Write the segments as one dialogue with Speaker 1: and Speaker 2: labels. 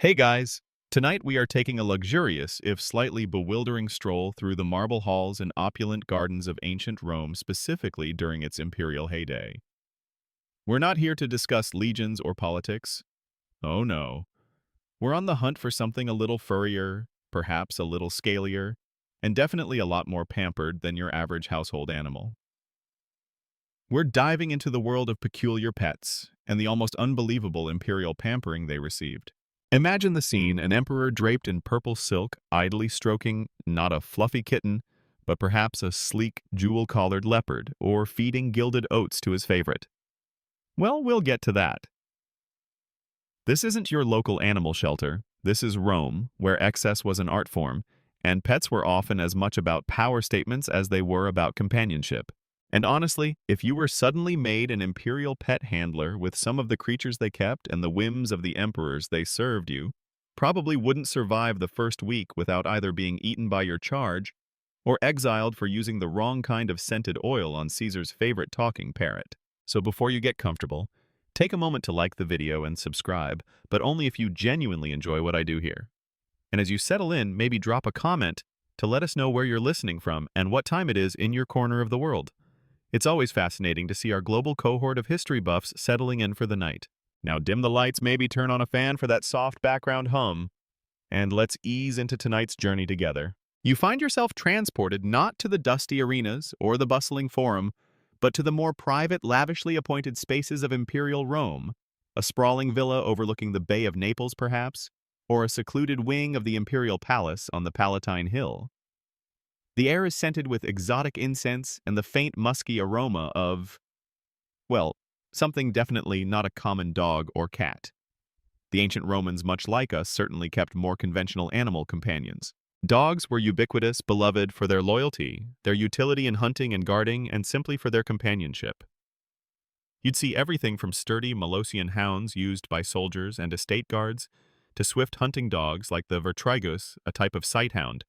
Speaker 1: Hey guys! Tonight we are taking a luxurious, if slightly bewildering stroll through the marble halls and opulent gardens of ancient Rome, specifically during its imperial heyday. We're not here to discuss legions or politics. Oh no. We're on the hunt for something a little furrier, perhaps a little scalier, and definitely a lot more pampered than your average household animal. We're diving into the world of peculiar pets and the almost unbelievable imperial pampering they received. Imagine the scene: an emperor draped in purple silk, idly stroking not a fluffy kitten, but perhaps a sleek, jewel-collared leopard, or feeding gilded oats to his favorite. Well, we'll get to that. This isn't your local animal shelter. This is Rome, where excess was an art form, and pets were often as much about power statements as they were about companionship. And honestly, if you were suddenly made an imperial pet handler with some of the creatures they kept and the whims of the emperors they served, you probably wouldn't survive the first week without either being eaten by your charge or exiled for using the wrong kind of scented oil on Caesar's favorite talking parrot. So before you get comfortable, take a moment to like the video and subscribe, but only if you genuinely enjoy what I do here. And as you settle in, maybe drop a comment to let us know where you're listening from and what time it is in your corner of the world. It's always fascinating to see our global cohort of history buffs settling in for the night. Now dim the lights, maybe turn on a fan for that soft background hum, and let's ease into tonight's journey together. You find yourself transported not to the dusty arenas or the bustling forum, but to the more private, lavishly appointed spaces of Imperial Rome, a sprawling villa overlooking the Bay of Naples, perhaps, or a secluded wing of the Imperial Palace on the Palatine Hill. The air is scented with exotic incense and the faint musky aroma of, well, something definitely not a common dog or cat. The ancient Romans, much like us, certainly kept more conventional animal companions. Dogs were ubiquitous, beloved for their loyalty, their utility in hunting and guarding, and simply for their companionship. You'd see everything from sturdy Molossian hounds used by soldiers and estate guards, to swift hunting dogs like the Vertrigus, a type of sighthound,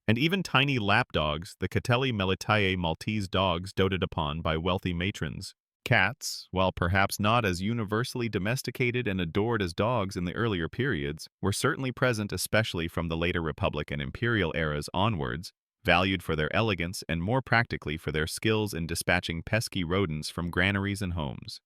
Speaker 1: and even tiny lapdogs, the Catelli Melitae Maltese dogs doted upon by wealthy matrons. Cats, while perhaps not as universally domesticated and adored as dogs in the earlier periods, were certainly present, especially from the later Republic and Imperial eras onwards, valued for their elegance and more practically for their skills in dispatching pesky rodents from granaries and homes.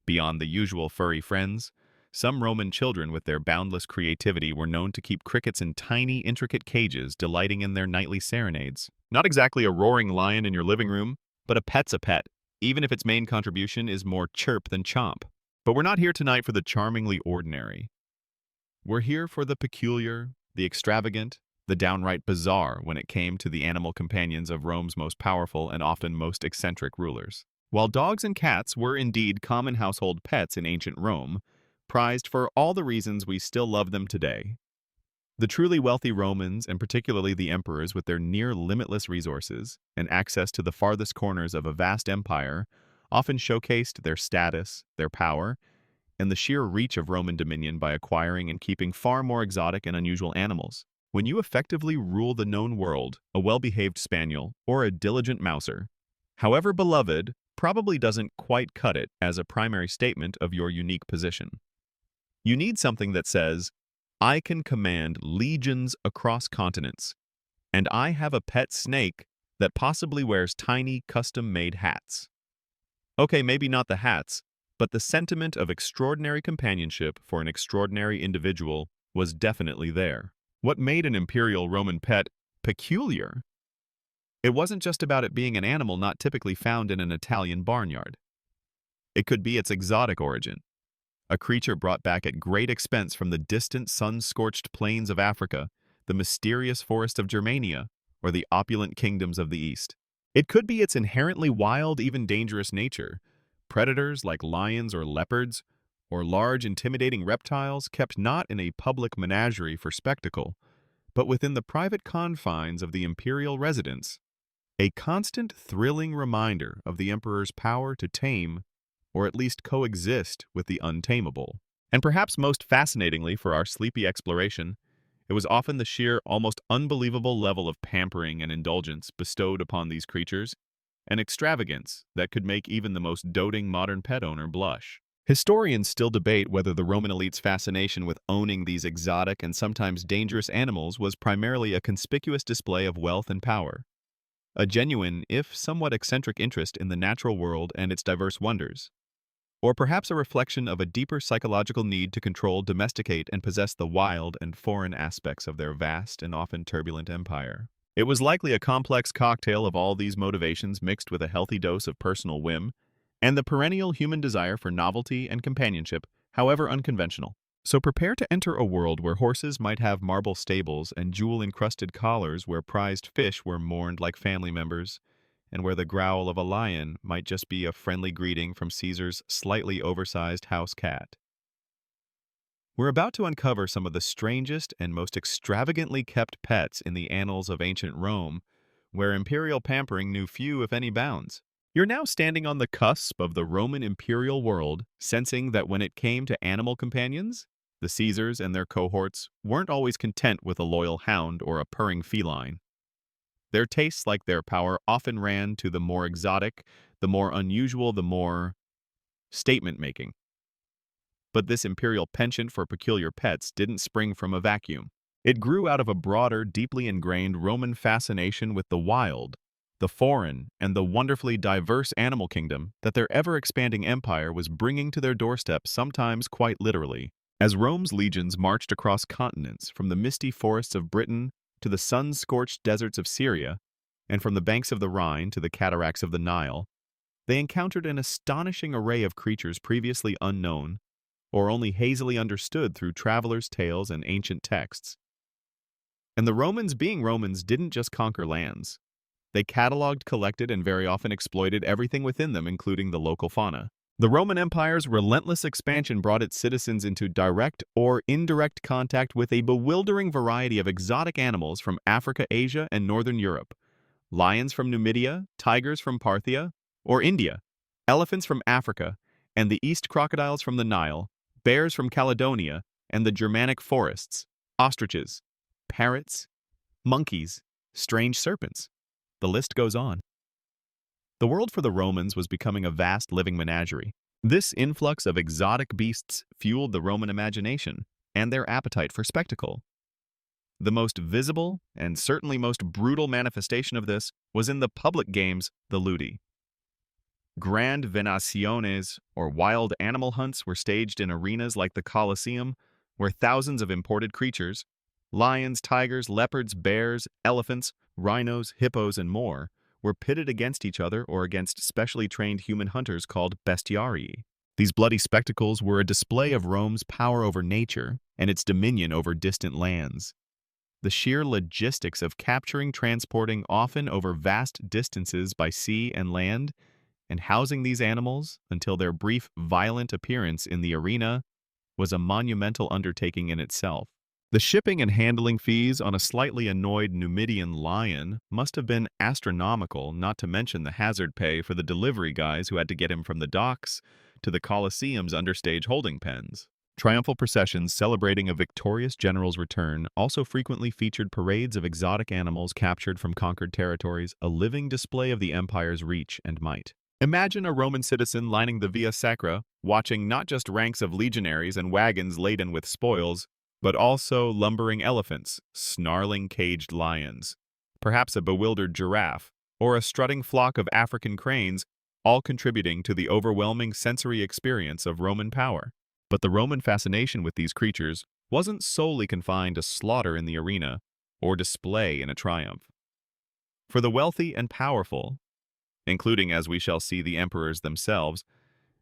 Speaker 1: Beyond the usual furry friends, some Roman children with their boundless creativity were known to keep crickets in tiny, intricate cages, delighting in their nightly serenades. Not exactly a roaring lion in your living room, but a pet's a pet, even if its main contribution is more chirp than chomp. But we're not here tonight for the charmingly ordinary. We're here for the peculiar, the extravagant, the downright bizarre when it came to the animal companions of Rome's most powerful and often most eccentric rulers. While dogs and cats were indeed common household pets in ancient Rome, prized for all the reasons we still love them today, the truly wealthy Romans, and particularly the emperors with their near-limitless resources and access to the farthest corners of a vast empire, often showcased their status, their power, and the sheer reach of Roman dominion by acquiring and keeping far more exotic and unusual animals. When you effectively rule the known world, a well-behaved spaniel or a diligent mouser, however beloved, probably doesn't quite cut it as a primary statement of your unique position. You need something that says, I can command legions across continents, and I have a pet snake that possibly wears tiny, custom-made hats. Okay, maybe not the hats, but the sentiment of extraordinary companionship for an extraordinary individual was definitely there. What made an imperial Roman pet peculiar? It wasn't just about it being an animal not typically found in an Italian barnyard. It could be its exotic origin, a creature brought back at great expense from the distant sun-scorched plains of Africa, the mysterious forest of Germania, or the opulent kingdoms of the East. It could be its inherently wild, even dangerous nature, predators like lions or leopards, or large, intimidating reptiles kept not in a public menagerie for spectacle, but within the private confines of the imperial residence, a constant, thrilling reminder of the emperor's power to tame or at least coexist with the untamable. And perhaps most fascinatingly for our sleepy exploration, it was often the sheer, almost unbelievable level of pampering and indulgence bestowed upon these creatures, an extravagance that could make even the most doting modern pet owner blush. Historians still debate whether the Roman elite's fascination with owning these exotic and sometimes dangerous animals was primarily a conspicuous display of wealth and power, a genuine, if somewhat eccentric interest in the natural world and its diverse wonders, or perhaps a reflection of a deeper psychological need to control, domesticate, and possess the wild and foreign aspects of their vast and often turbulent empire. It was likely a complex cocktail of all these motivations mixed with a healthy dose of personal whim and the perennial human desire for novelty and companionship, however unconventional. So prepare to enter a world where horses might have marble stables and jewel-encrusted collars, where prized fish were mourned like family members, and where the growl of a lion might just be a friendly greeting from Caesar's slightly oversized house cat. We're about to uncover some of the strangest and most extravagantly kept pets in the annals of ancient Rome, where imperial pampering knew few if any bounds. You're now standing on the cusp of the Roman imperial world, sensing that when it came to animal companions, the Caesars and their cohorts weren't always content with a loyal hound or a purring feline. Their tastes, like their power, often ran to the more exotic, the more unusual, the more statement-making. But this imperial penchant for peculiar pets didn't spring from a vacuum. It grew out of a broader, deeply ingrained Roman fascination with the wild, the foreign, and the wonderfully diverse animal kingdom that their ever-expanding empire was bringing to their doorstep, sometimes quite literally. As Rome's legions marched across continents, from the misty forests of Britain to the sun-scorched deserts of Syria, and from the banks of the Rhine to the cataracts of the Nile, they encountered an astonishing array of creatures previously unknown or only hazily understood through travelers' tales and ancient texts. And the Romans, being Romans, didn't just conquer lands. They cataloged, collected, and very often exploited everything within them, including the local fauna. The Roman Empire's relentless expansion brought its citizens into direct or indirect contact with a bewildering variety of exotic animals from Africa, Asia, and Northern Europe. Lions from Numidia, tigers from Parthia or India, elephants from Africa, and the East crocodiles from the Nile, bears from Caledonia and the Germanic forests, ostriches, parrots, monkeys, strange serpents. The list goes on. The world for the Romans was becoming a vast living menagerie. This influx of exotic beasts fueled the Roman imagination and their appetite for spectacle. The most visible and certainly most brutal manifestation of this was in the public games, the ludi. Grand venaciones, or wild animal hunts, were staged in arenas like the Colosseum, where thousands of imported creatures, lions, tigers, leopards, bears, elephants, rhinos, hippos, and more, were pitted against each other or against specially trained human hunters called bestiarii. These bloody spectacles were a display of Rome's power over nature and its dominion over distant lands. The sheer logistics of capturing, transporting, often over vast distances by sea and land, and housing these animals until their brief, violent appearance in the arena was a monumental undertaking in itself. The shipping and handling fees on a slightly annoyed Numidian lion must have been astronomical, not to mention the hazard pay for the delivery guys who had to get him from the docks to the Colosseum's understage holding pens. Triumphal processions celebrating a victorious general's return also frequently featured parades of exotic animals captured from conquered territories, a living display of the empire's reach and might. Imagine a Roman citizen lining the Via Sacra, watching not just ranks of legionaries and wagons laden with spoils, but also lumbering elephants, snarling caged lions, perhaps a bewildered giraffe, or a strutting flock of African cranes, all contributing to the overwhelming sensory experience of Roman power. But the Roman fascination with these creatures wasn't solely confined to slaughter in the arena or display in a triumph. For the wealthy and powerful, including, as we shall see, the emperors themselves,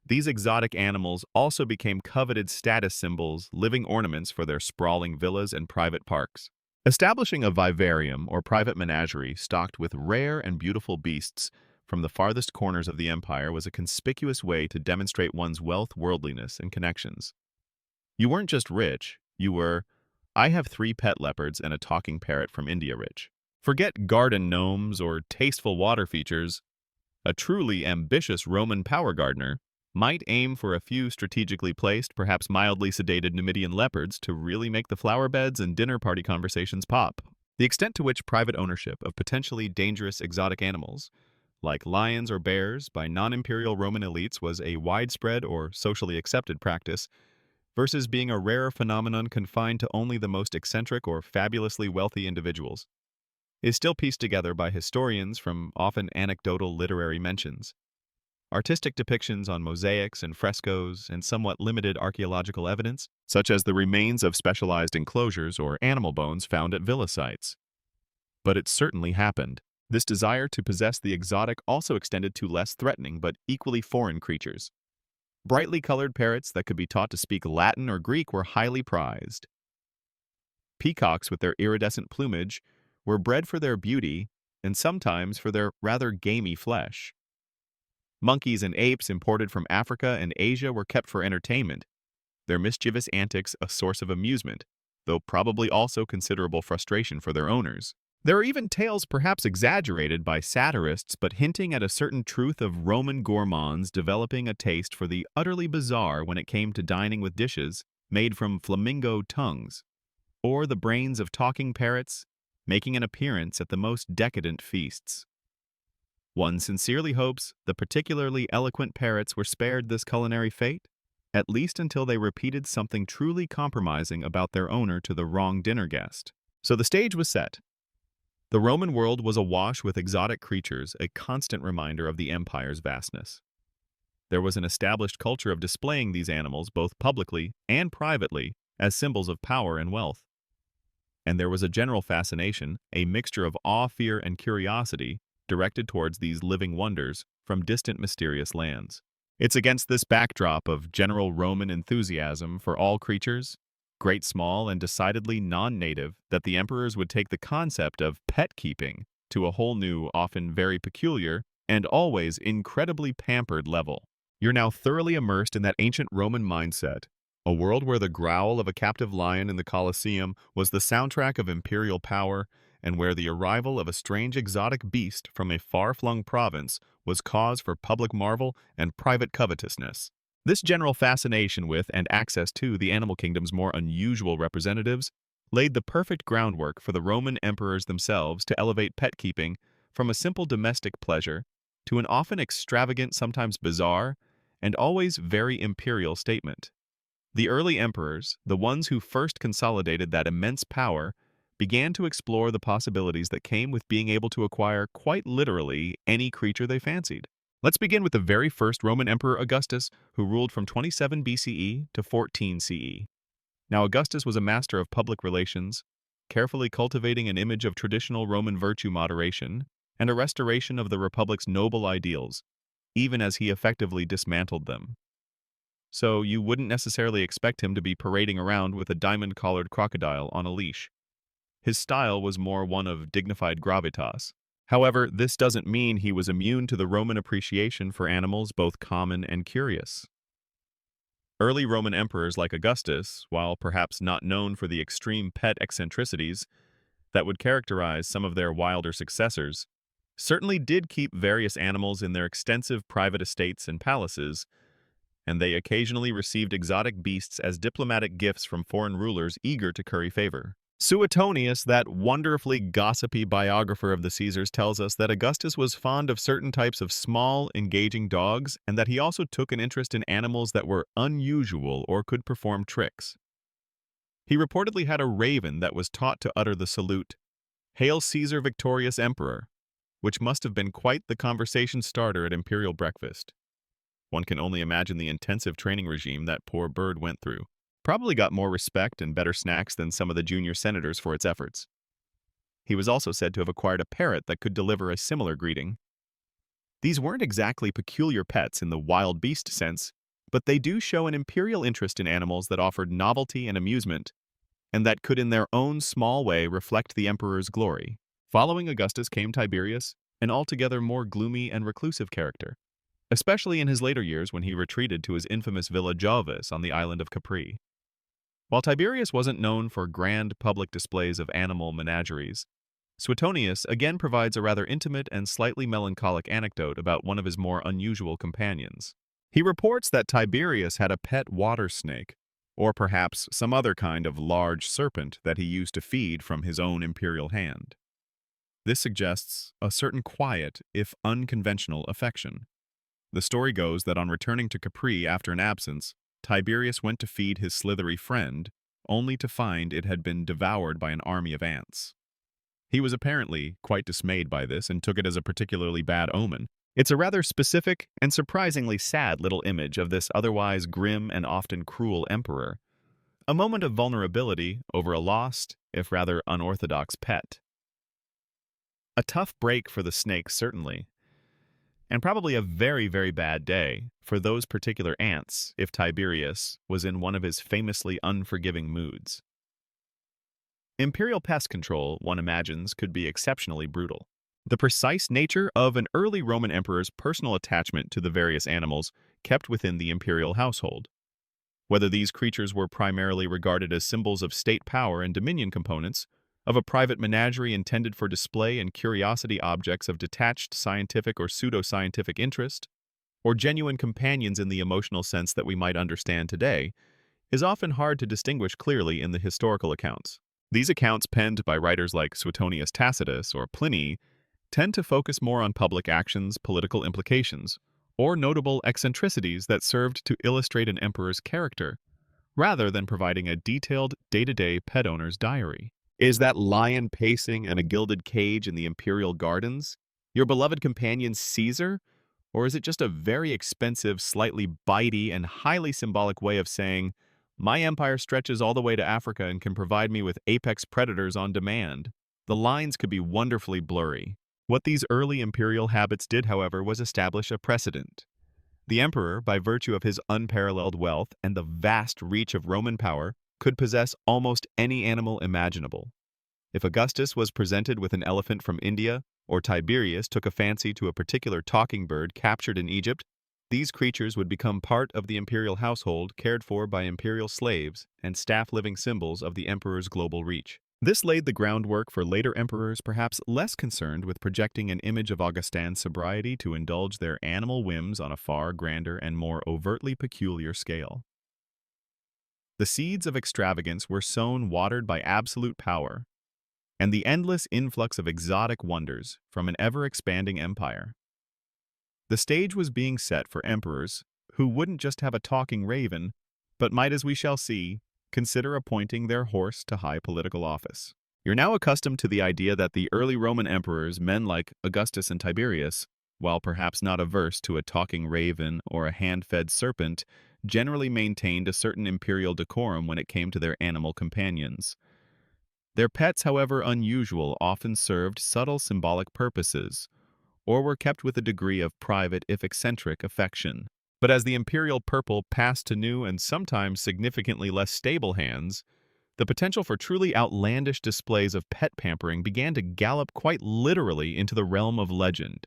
Speaker 1: these exotic animals also became coveted status symbols, living ornaments for their sprawling villas and private parks. Establishing a vivarium or private menagerie stocked with rare and beautiful beasts from the farthest corners of the empire was a conspicuous way to demonstrate one's wealth, worldliness, and connections. You weren't just rich, you were, I have 3 pet leopards and a talking parrot from India rich. Forget garden gnomes or tasteful water features. A truly ambitious Roman power gardener might aim for a few strategically placed, perhaps mildly sedated Numidian leopards to really make the flower beds and dinner party conversations pop. The extent to which private ownership of potentially dangerous exotic animals like lions or bears, by non-imperial Roman elites was a widespread or socially accepted practice, versus being a rare phenomenon confined to only the most eccentric or fabulously wealthy individuals, is still pieced together by historians from often anecdotal literary mentions. Artistic depictions on mosaics and frescoes, and somewhat limited archaeological evidence, such as the remains of specialized enclosures or animal bones found at villa sites. But it certainly happened. This desire to possess the exotic also extended to less threatening but equally foreign creatures. Brightly colored parrots that could be taught to speak Latin or Greek were highly prized. Peacocks with their iridescent plumage were bred for their beauty and sometimes for their rather gamey flesh. Monkeys and apes imported from Africa and Asia were kept for entertainment, their mischievous antics a source of amusement, though probably also considerable frustration for their owners. There are even tales perhaps exaggerated by satirists but hinting at a certain truth of Roman gourmands developing a taste for the utterly bizarre when it came to dining with dishes made from flamingo tongues, or the brains of talking parrots making an appearance at the most decadent feasts. One sincerely hopes the particularly eloquent parrots were spared this culinary fate, at least until they repeated something truly compromising about their owner to the wrong dinner guest. So the stage was set. The Roman world was awash with exotic creatures, a constant reminder of the empire's vastness. There was an established culture of displaying these animals both publicly and privately as symbols of power and wealth. And there was a general fascination, a mixture of awe, fear, and curiosity, directed towards these living wonders from distant mysterious lands. It's against this backdrop of general Roman enthusiasm for all creatures, great, small, and decidedly non-native, that the emperors would take the concept of pet keeping to a whole new, often very peculiar, and always incredibly pampered level. You're now thoroughly immersed in that ancient Roman mindset, a world where the growl of a captive lion in the Colosseum was the soundtrack of imperial power, and where the arrival of a strange exotic beast from a far-flung province was cause for public marvel and private covetousness. This general fascination with and access to the animal kingdom's more unusual representatives laid the perfect groundwork for the Roman emperors themselves to elevate pet keeping from a simple domestic pleasure to an often extravagant, sometimes bizarre, and always very imperial statement. The early emperors, the ones who first consolidated that immense power, began to explore the possibilities that came with being able to acquire quite literally any creature they fancied. Let's begin with the very first Roman Emperor Augustus, who ruled from 27 BCE to 14 CE. Now, Augustus was a master of public relations, carefully cultivating an image of traditional Roman virtue moderation and a restoration of the Republic's noble ideals, even as he effectively dismantled them. So you wouldn't necessarily expect him to be parading around with a diamond-collared crocodile on a leash. His style was more one of dignified gravitas. However, this doesn't mean he was immune to the Roman appreciation for animals both common and curious. Early Roman emperors like Augustus, while perhaps not known for the extreme pet eccentricities that would characterize some of their wilder successors, certainly did keep various animals in their extensive private estates and palaces, and they occasionally received exotic beasts as diplomatic gifts from foreign rulers eager to curry favor. Suetonius, that wonderfully gossipy biographer of the Caesars, tells us that Augustus was fond of certain types of small, engaging dogs, and that he also took an interest in animals that were unusual or could perform tricks. He reportedly had a raven that was taught to utter the salute, "Hail Caesar, victorious emperor," which must have been quite the conversation starter at imperial breakfast. One can only imagine the intensive training regime that poor bird went through. Probably got more respect and better snacks than some of the junior senators for its efforts. He was also said to have acquired a parrot that could deliver a similar greeting. These weren't exactly peculiar pets in the wild beast sense, but they do show an imperial interest in animals that offered novelty and amusement, and that could in their own small way reflect the emperor's glory. Following Augustus came Tiberius, an altogether more gloomy and reclusive character, especially in his later years when he retreated to his infamous Villa Jovis on the island of Capri. While Tiberius wasn't known for grand public displays of animal menageries, Suetonius again provides a rather intimate and slightly melancholic anecdote about one of his more unusual companions. He reports that Tiberius had a pet water snake, or perhaps some other kind of large serpent that he used to feed from his own imperial hand. This suggests a certain quiet, if unconventional, affection. The story goes that on returning to Capri after an absence, Tiberius went to feed his slithery friend, only to find it had been devoured by an army of ants. He was apparently quite dismayed by this and took it as a particularly bad omen. It's a rather specific and surprisingly sad little image of this otherwise grim and often cruel emperor. A moment of vulnerability over a lost, if rather unorthodox, pet. A tough break for the snake, certainly, and probably a very, very bad day for those particular ants if Tiberius was in one of his famously unforgiving moods. Imperial pest control, one imagines, could be exceptionally brutal. The precise nature of an early Roman emperor's personal attachment to the various animals kept within the imperial household. Whether these creatures were primarily regarded as symbols of state power and dominion components, of a private menagerie intended for display and curiosity objects of detached scientific or pseudoscientific interest, or genuine companions in the emotional sense that we might understand today, is often hard to distinguish clearly in the historical accounts. These accounts, penned by writers like Suetonius Tacitus or Pliny, tend to focus more on public actions, political implications, or notable eccentricities that served to illustrate an emperor's character, rather than providing a detailed day-to-day pet owner's diary. Is that lion pacing in a gilded cage in the imperial gardens your beloved companion Caesar? Or is it just a very expensive, slightly bitey, and highly symbolic way of saying, my empire stretches all the way to Africa and can provide me with apex predators on demand? The lines could be wonderfully blurry. What these early imperial habits did, however, was establish a precedent. The emperor, by virtue of his unparalleled wealth and the vast reach of Roman power, could possess almost any animal imaginable. If Augustus was presented with an elephant from India, or Tiberius took a fancy to a particular talking bird captured in Egypt, these creatures would become part of the imperial household cared for by imperial slaves and staff-living symbols of the emperor's global reach. This laid the groundwork for later emperors perhaps less concerned with projecting an image of Augustan sobriety to indulge their animal whims on a far grander and more overtly peculiar scale. The seeds of extravagance were sown watered by absolute power, and the endless influx of exotic wonders from an ever-expanding empire. The stage was being set for emperors who wouldn't just have a talking raven, but might, as we shall see, consider appointing their horse to high political office. You're now accustomed to the idea that the early Roman emperors, men like Augustus and Tiberius, while perhaps not averse to a talking raven or a hand-fed serpent, generally maintained a certain imperial decorum when it came to their animal companions. Their pets, however unusual, often served subtle symbolic purposes, or were kept with a degree of private, if eccentric, affection. But as the imperial purple passed to new and sometimes significantly less stable hands, the potential for truly outlandish displays of pet pampering began to gallop quite literally into the realm of legend.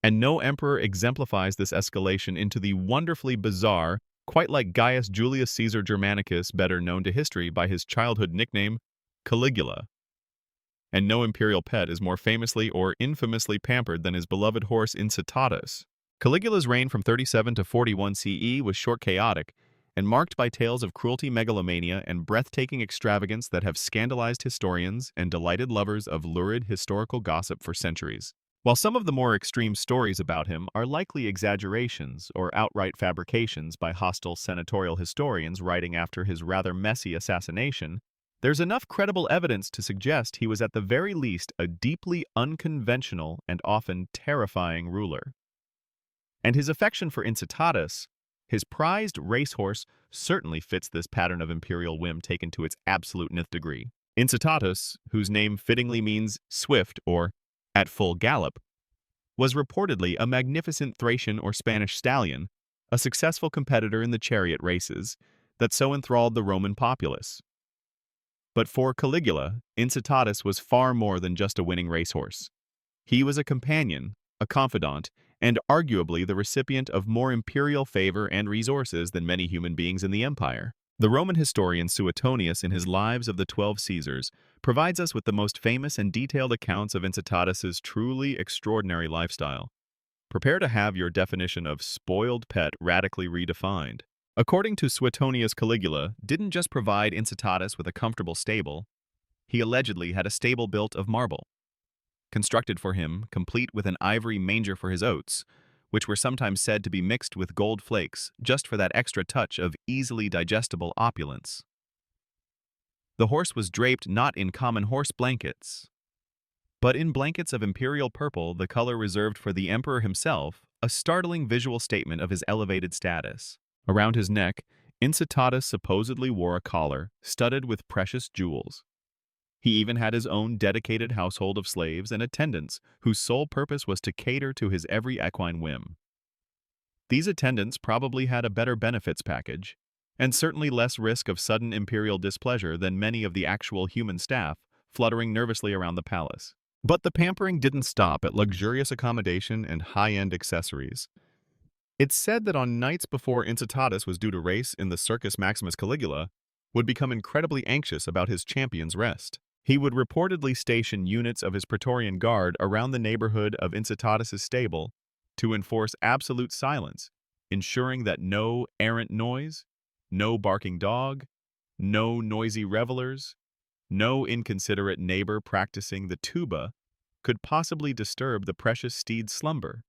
Speaker 1: And no emperor exemplifies this escalation into the wonderfully bizarre, quite like Gaius Julius Caesar Germanicus, better known to history by his childhood nickname, Caligula. And no imperial pet is more famously or infamously pampered than his beloved horse Incitatus. Caligula's reign from 37 to 41 CE was short chaotic, and marked by tales of cruelty, megalomania, and breathtaking extravagance that have scandalized historians and delighted lovers of lurid historical gossip for centuries. While some of the more extreme stories about him are likely exaggerations or outright fabrications by hostile senatorial historians writing after his rather messy assassination, there's enough credible evidence to suggest he was at the very least a deeply unconventional and often terrifying ruler. And his affection for Incitatus, his prized racehorse, certainly fits this pattern of imperial whim taken to its absolute nth degree. Incitatus, whose name fittingly means swift or at full gallop, was reportedly a magnificent Thracian or Spanish stallion, a successful competitor in the chariot races that so enthralled the Roman populace. But for Caligula, Incitatus was far more than just a winning racehorse. He was a companion, a confidant, and arguably the recipient of more imperial favor and resources than many human beings in the empire. The Roman historian Suetonius, in his Lives of the 12 Caesars, provides us with the most famous and detailed accounts of Incitatus's truly extraordinary lifestyle. Prepare to have your definition of spoiled pet radically redefined. According to Suetonius, Caligula didn't just provide Incitatus with a comfortable stable, he allegedly had a stable built of marble. constructed for him, complete with an ivory manger for his oats, which were sometimes said to be mixed with gold flakes just for that extra touch of easily digestible opulence. The horse was draped not in common horse blankets, but in blankets of imperial purple, the color reserved for the emperor himself, a startling visual statement of his elevated status. Around his neck, Incitatus supposedly wore a collar studded with precious jewels. He even had his own dedicated household of slaves and attendants whose sole purpose was to cater to his every equine whim. These attendants probably had a better benefits package, and certainly less risk of sudden imperial displeasure than many of the actual human staff fluttering nervously around the palace. But the pampering didn't stop at luxurious accommodation and high-end accessories. It's said that on nights before Incitatus was due to race in the Circus Maximus Caligula, would become incredibly anxious about his champion's rest. He would reportedly station units of his Praetorian Guard around the neighborhood of Incitatus's stable to enforce absolute silence, ensuring that no errant noise, no barking dog, no noisy revelers, no inconsiderate neighbor practicing the tuba could possibly disturb the precious steed's slumber.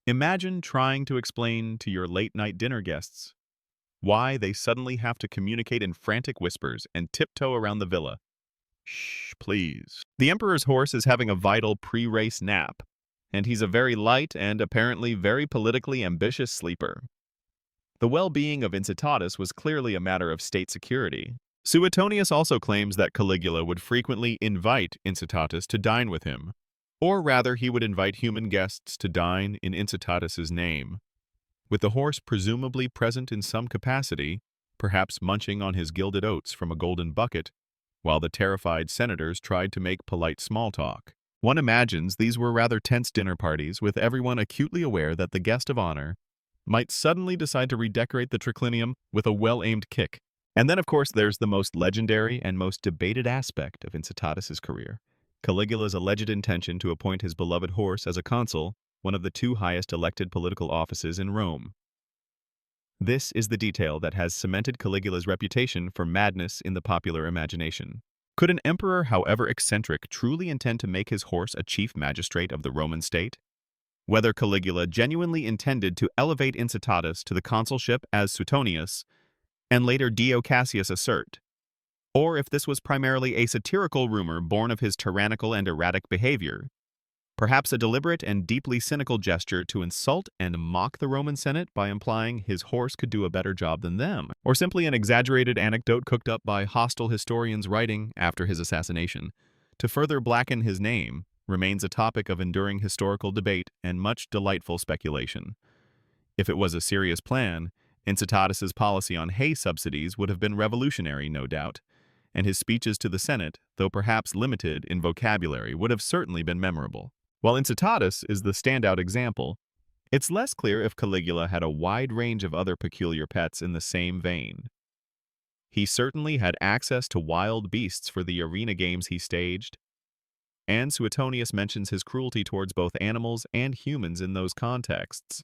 Speaker 1: Imagine trying to explain to your late-night dinner guests why they suddenly have to communicate in frantic whispers and tiptoe around the villa. Shh, please. The Emperor's horse is having a vital pre-race nap, and he's a very light and apparently very politically ambitious sleeper. The well-being of Incitatus was clearly a matter of state security. Suetonius also claims that Caligula would frequently invite Incitatus to dine with him, or rather he would invite human guests to dine in Incitatus's name, with the horse presumably present in some capacity, perhaps munching on his gilded oats from a golden bucket, while the terrified senators tried to make polite small talk. One imagines these were rather tense dinner parties, with everyone acutely aware that the guest of honor might suddenly decide to redecorate the triclinium with a well-aimed kick. And then, of course, there's the most legendary and most debated aspect of Incitatus's career, Caligula's alleged intention to appoint his beloved horse as a consul, one of the two highest elected political offices in Rome. This is the detail that has cemented Caligula's reputation for madness in the popular imagination. Could an emperor, however eccentric, truly intend to make his horse a chief magistrate of the Roman state? Whether Caligula genuinely intended to elevate Incitatus to the consulship as Suetonius and later Dio Cassius assert, or if this was primarily a satirical rumor born of his tyrannical and erratic behavior, perhaps a deliberate and deeply cynical gesture to insult and mock the Roman Senate by implying his horse could do a better job than them, or simply an exaggerated anecdote cooked up by hostile historians writing after his assassination to further blacken his name, remains a topic of enduring historical debate and much delightful speculation. If it was a serious plan, Incitatus's policy on hay subsidies would have been revolutionary, no doubt, and his speeches to the Senate, though perhaps limited in vocabulary, would have certainly been memorable. While Incitatus is the standout example, it's less clear if Caligula had a wide range of other peculiar pets in the same vein. He certainly had access to wild beasts for the arena games he staged, and Suetonius mentions his cruelty towards both animals and humans in those contexts.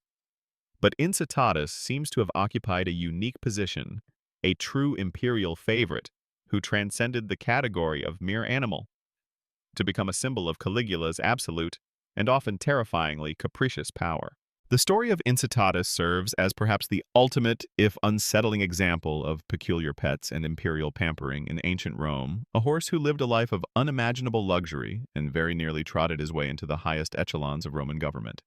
Speaker 1: But Incitatus seems to have occupied a unique position, a true imperial favorite who transcended the category of mere animal to become a symbol of Caligula's absolute and often terrifyingly capricious power. The story of Incitatus serves as perhaps the ultimate, if unsettling, example of peculiar pets and imperial pampering in ancient Rome, a horse who lived a life of unimaginable luxury and very nearly trotted his way into the highest echelons of Roman government.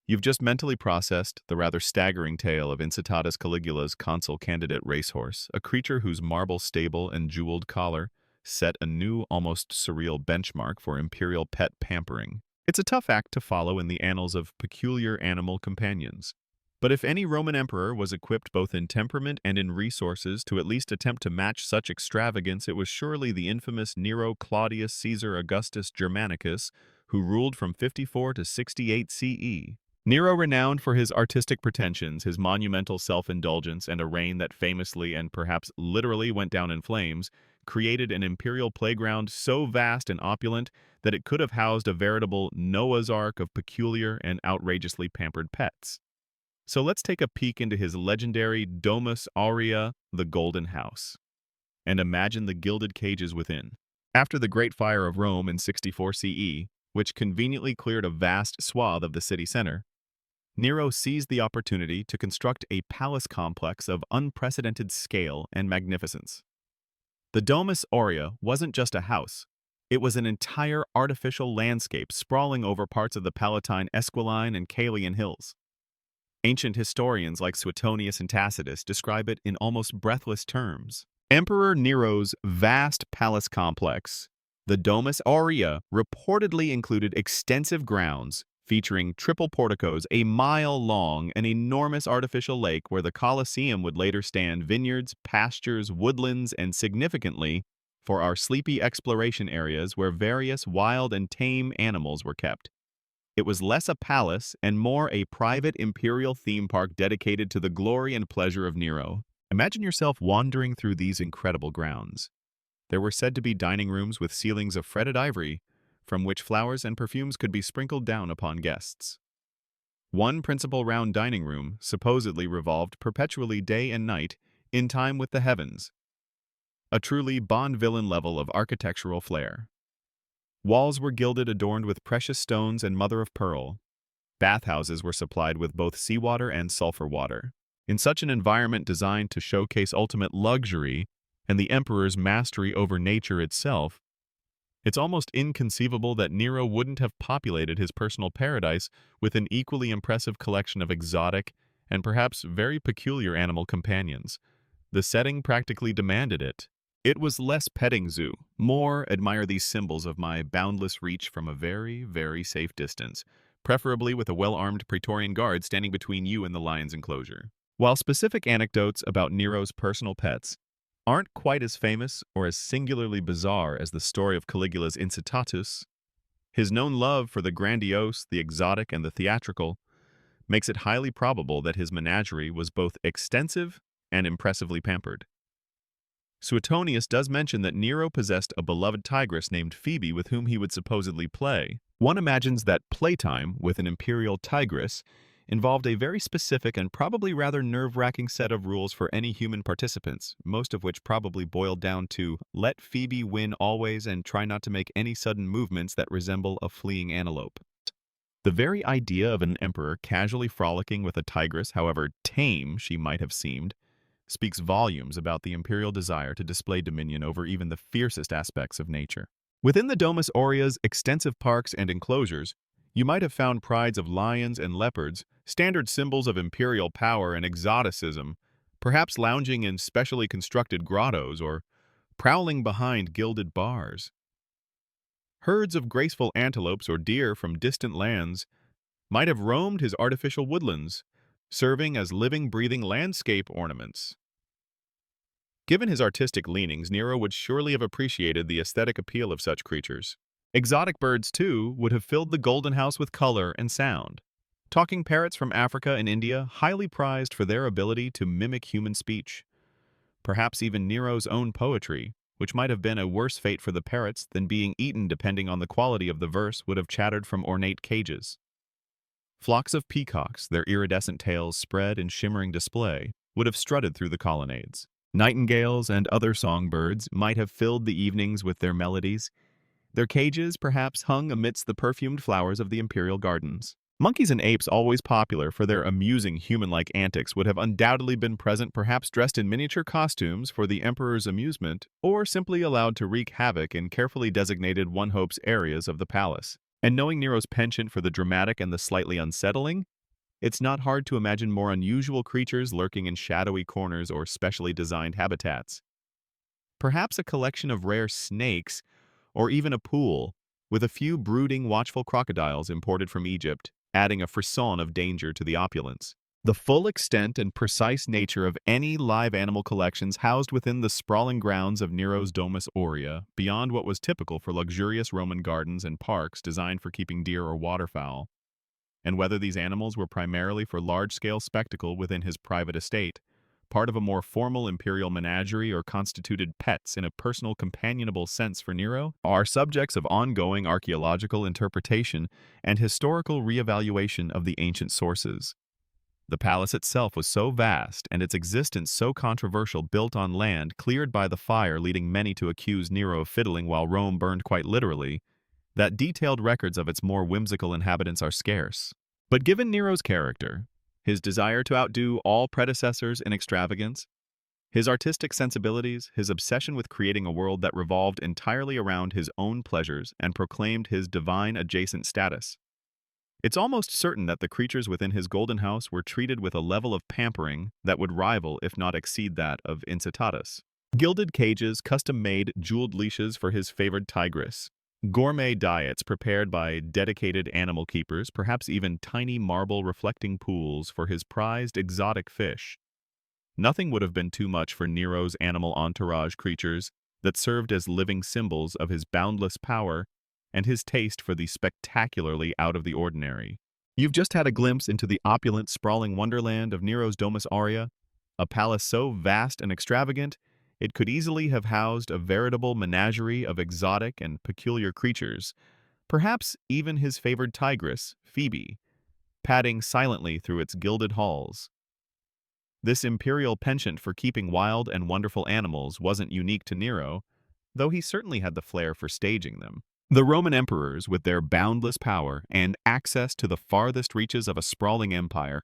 Speaker 1: You've just mentally processed the rather staggering tale of Incitatus Caligula's consul candidate racehorse, a creature whose marble stable and jeweled collar set a new, almost surreal benchmark for imperial pet pampering. It's a tough act to follow in the annals of peculiar animal companions. But if any Roman emperor was equipped both in temperament and in resources to at least attempt to match such extravagance, it was surely the infamous Nero Claudius Caesar Augustus Germanicus, who ruled from 54 to 68 CE. Nero, renowned for his artistic pretensions, his monumental self-indulgence, and a reign that famously and perhaps literally went down in flames, created an imperial playground so vast and opulent that it could have housed a veritable Noah's Ark of peculiar and outrageously pampered pets. So let's take a peek into his legendary Domus Aurea, the Golden House, and imagine the gilded cages within. After the Great Fire of Rome in 64 CE, which conveniently cleared a vast swath of the city center, Nero seized the opportunity to construct a palace complex of unprecedented scale and magnificence. The Domus Aurea wasn't just a house. It was an entire artificial landscape sprawling over parts of the Palatine Esquiline and Caelian hills. Ancient historians like Suetonius and Tacitus describe it in almost breathless terms. Emperor Nero's vast palace complex, the Domus Aurea, reportedly included extensive grounds featuring triple porticos, a mile long, an enormous artificial lake where the Colosseum would later stand, vineyards, pastures, woodlands, and significantly, for our sleepy exploration areas where various wild and tame animals were kept. It was less a palace and more a private imperial theme park dedicated to the glory and pleasure of Nero. Imagine yourself wandering through these incredible grounds. There were said to be dining rooms with ceilings of fretted ivory, from which flowers and perfumes could be sprinkled down upon guests. One principal round dining room supposedly revolved perpetually day and night in time with the heavens. A truly Bond villain level of architectural flair. Walls were gilded, adorned with precious stones and mother-of-pearl. Bathhouses were supplied with both seawater and sulfur water. In such an environment designed to showcase ultimate luxury and the emperor's mastery over nature itself, it's almost inconceivable that Nero wouldn't have populated his personal paradise with an equally impressive collection of exotic and perhaps very peculiar animal companions. The setting practically demanded it. It was less petting zoo, more admire these symbols of my boundless reach from a very, very safe distance, preferably with a well-armed Praetorian guard standing between you and the lion's enclosure. While specific anecdotes about Nero's personal pets aren't quite as famous or as singularly bizarre as the story of Caligula's Incitatus, his known love for the grandiose, the exotic, and the theatrical makes it highly probable that his menagerie was both extensive and impressively pampered. Suetonius does mention that Nero possessed a beloved tigress named Phoebe with whom he would supposedly play. One imagines that playtime with an imperial tigress involved a very specific and probably rather nerve-wracking set of rules for any human participants, most of which probably boiled down to let Phoebe win always and try not to make any sudden movements that resemble a fleeing antelope. The very idea of an emperor casually frolicking with a tigress, however tame she might have seemed, speaks volumes about the imperial desire to display dominion over even the fiercest aspects of nature. Within the Domus Aurea's extensive parks and enclosures, you might have found prides of lions and leopards, standard symbols of imperial power and exoticism, perhaps lounging in specially constructed grottos or prowling behind gilded bars. Herds of graceful antelopes or deer from distant lands might have roamed his artificial woodlands, serving as living, breathing landscape ornaments. Given his artistic leanings, Nero would surely have appreciated the aesthetic appeal of such creatures. Exotic birds, too, would have filled the Golden House with color and sound. Talking parrots from Africa and India, highly prized for their ability to mimic human speech. Perhaps even Nero's own poetry, which might have been a worse fate for the parrots than being eaten depending on the quality of the verse, would have chattered from ornate cages. Flocks of peacocks, their iridescent tails spread in shimmering display, would have strutted through the colonnades. Nightingales and other songbirds might have filled the evenings with their melodies. Their cages perhaps hung amidst the perfumed flowers of the imperial gardens. Monkeys and apes, always popular for their amusing human-like antics, would have undoubtedly been present, perhaps dressed in miniature costumes for the emperor's amusement, or simply allowed to wreak havoc in carefully designated one hopes areas of the palace. And knowing Nero's penchant for the dramatic and the slightly unsettling, it's not hard to imagine more unusual creatures lurking in shadowy corners or specially designed habitats. Perhaps a collection of rare snakes, or even a pool, with a few brooding, watchful crocodiles imported from Egypt, adding a frisson of danger to the opulence. The full extent and precise nature of any live animal collections housed within the sprawling grounds of Nero's Domus Aurea, beyond what was typical for luxurious Roman gardens and parks designed for keeping deer or waterfowl, and whether these animals were primarily for large-scale spectacle within his private estate, part of a more formal imperial menagerie, or constituted pets in a personal companionable sense for Nero, are subjects of ongoing archaeological interpretation and historical reevaluation of the ancient sources. The palace itself was so vast and its existence so controversial, built on land cleared by the fire, leading many to accuse Nero of fiddling while Rome burned quite literally, that detailed records of its more whimsical inhabitants are scarce. But given Nero's character, his desire to outdo all predecessors in extravagance, his artistic sensibilities, his obsession with creating a world that revolved entirely around his own pleasures and proclaimed his divine adjacent status, it's almost certain that the creatures within his golden house were treated with a level of pampering that would rival, if not exceed, that of Incitatus. Gilded cages, custom-made, jeweled leashes for his favored tigress, gourmet diets prepared by dedicated animal keepers, perhaps even tiny marble-reflecting pools for his prized exotic fish. Nothing would have been too much for Nero's animal entourage creatures that served as living symbols of his boundless power and his taste for the spectacularly out of the ordinary. You've just had a glimpse into the opulent, sprawling wonderland of Nero's Domus Aurea, a palace so vast and extravagant it could easily have housed a veritable menagerie of exotic and peculiar creatures, perhaps even his favored tigress, Phoebe, padding silently through its gilded halls. This imperial penchant for keeping wild and wonderful animals wasn't unique to Nero, though he certainly had the flair for staging them. The Roman emperors, with their boundless power and access to the farthest reaches of a sprawling empire,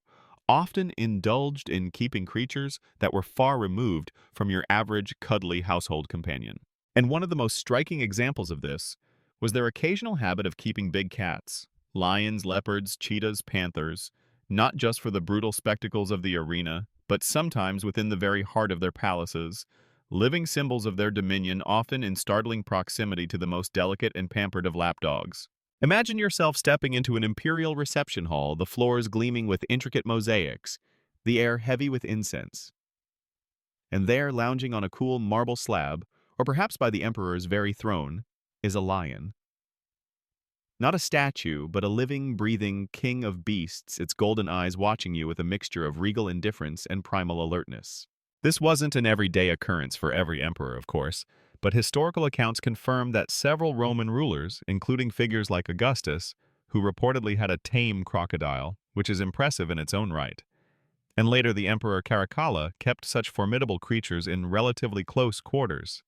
Speaker 1: often indulged in keeping creatures that were far removed from your average cuddly household companion. And one of the most striking examples of this was their occasional habit of keeping big cats, lions, leopards, cheetahs, panthers, not just for the brutal spectacles of the arena, but sometimes within the very heart of their palaces, living symbols of their dominion, often in startling proximity to the most delicate and pampered of lapdogs. Imagine yourself stepping into an imperial reception hall, the floors gleaming with intricate mosaics, the air heavy with incense. And there, lounging on a cool marble slab, or perhaps by the emperor's very throne, is a lion. Not a statue, but a living, breathing king of beasts, its golden eyes watching you with a mixture of regal indifference and primal alertness. This wasn't an everyday occurrence for every emperor, of course, but historical accounts confirm that several Roman rulers, including figures like Augustus, who reportedly had a tame crocodile, which is impressive in its own right. And later the Emperor Caracalla kept such formidable creatures in relatively close quarters.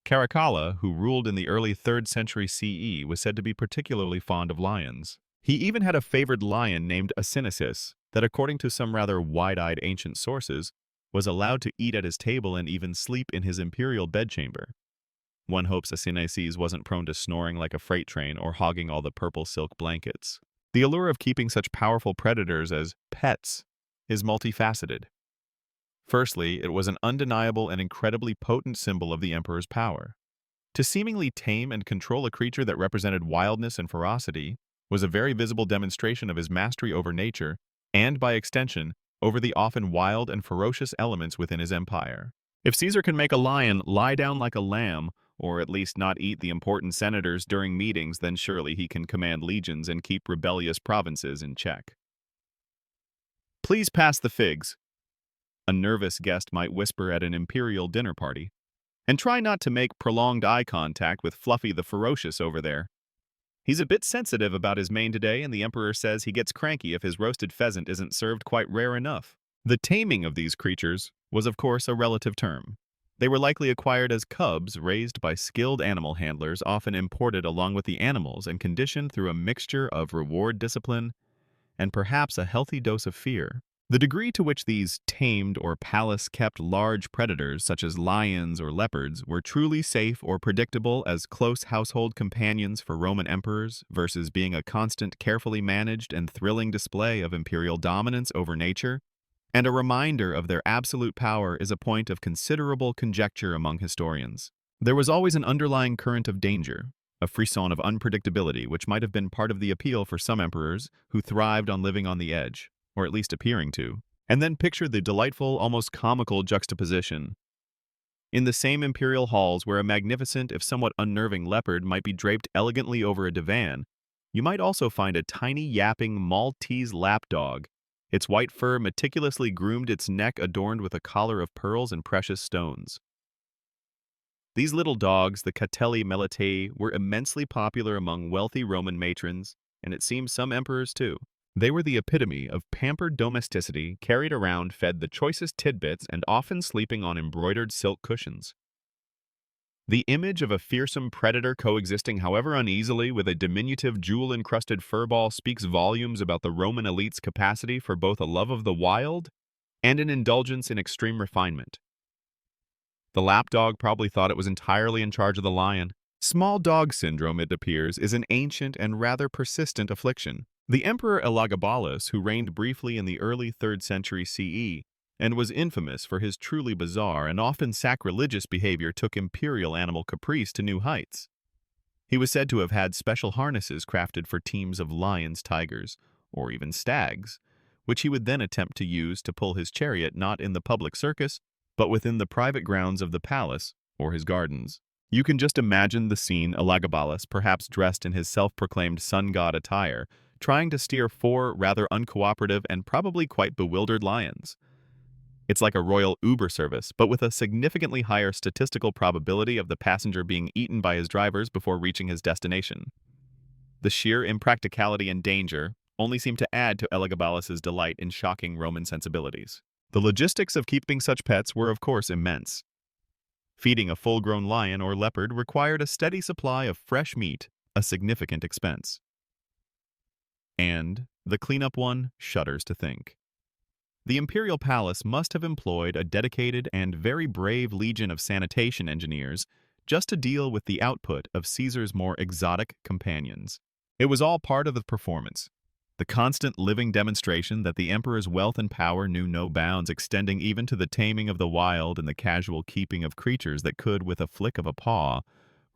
Speaker 1: Caracalla, who ruled in the early 3rd century CE, was said to be particularly fond of lions. He even had a favored lion named Asinicis that, according to some rather wide-eyed ancient sources, was allowed to eat at his table and even sleep in his imperial bedchamber. One hopes Asinicis wasn't prone to snoring like a freight train or hogging all the purple silk blankets. The allure of keeping such powerful predators as pets is multifaceted. Firstly, it was an undeniable and incredibly potent symbol of the emperor's power. To seemingly tame and control a creature that represented wildness and ferocity was a very visible demonstration of his mastery over nature and, by extension, over the often wild and ferocious elements within his empire. If Caesar can make a lion lie down like a lamb, or at least not eat the important senators during meetings, then surely he can command legions and keep rebellious provinces in check. "Please pass the figs," a nervous guest might whisper at an imperial dinner party. "And try not to make prolonged eye contact with Fluffy the Ferocious over there. He's a bit sensitive about his mane today, and the emperor says he gets cranky if his roasted pheasant isn't served quite rare enough." The taming of these creatures was, of course, a relative term. They were likely acquired as cubs raised by skilled animal handlers, often imported along with the animals and conditioned through a mixture of reward discipline and perhaps a healthy dose of fear. The degree to which these tamed or palace-kept large predators, such as lions or leopards, were truly safe or predictable as close household companions for Roman emperors versus being a constant, carefully managed and thrilling display of imperial dominance over nature, and a reminder of their absolute power, is a point of considerable conjecture among historians. There was always an underlying current of danger, a frisson of unpredictability, which might have been part of the appeal for some emperors who thrived on living on the edge, or at least appearing to. And then picture the delightful, almost comical juxtaposition. In the same imperial halls where a magnificent, if somewhat unnerving leopard might be draped elegantly over a divan, you might also find a tiny yapping Maltese lapdog, its white fur meticulously groomed, its neck adorned with a collar of pearls and precious stones. These little dogs, the Catelli Melitae, were immensely popular among wealthy Roman matrons, and it seems some emperors too. They were the epitome of pampered domesticity, carried around, fed the choicest tidbits, and often sleeping on embroidered silk cushions. The image of a fearsome predator coexisting, however uneasily, with a diminutive jewel-encrusted furball speaks volumes about the Roman elite's capacity for both a love of the wild and an indulgence in extreme refinement. The lapdog probably thought it was entirely in charge of the lion. Small dog syndrome, it appears, is an ancient and rather persistent affliction. The Emperor Elagabalus, who reigned briefly in the early 3rd century CE, and was infamous for his truly bizarre and often sacrilegious behavior, took imperial animal caprice to new heights. He was said to have had special harnesses crafted for teams of lions, tigers, or even stags, which he would then attempt to use to pull his chariot not in the public circus, but within the private grounds of the palace or his gardens. You can just imagine the scene: Elagabalus, perhaps dressed in his self-proclaimed sun god attire, trying to steer 4 rather uncooperative and probably quite bewildered lions. It's like a royal Uber service, but with a significantly higher statistical probability of the passenger being eaten by his drivers before reaching his destination. The sheer impracticality and danger only seem to add to Elagabalus's delight in shocking Roman sensibilities. The logistics of keeping such pets were, of course, immense. Feeding a full-grown lion or leopard required a steady supply of fresh meat, a significant expense. And the cleanup one shudders to think. The imperial palace must have employed a dedicated and very brave legion of sanitation engineers just to deal with the output of Caesar's more exotic companions. It was all part of the performance, the constant living demonstration that the emperor's wealth and power knew no bounds, extending even to the taming of the wild and the casual keeping of creatures that could, with a flick of a paw,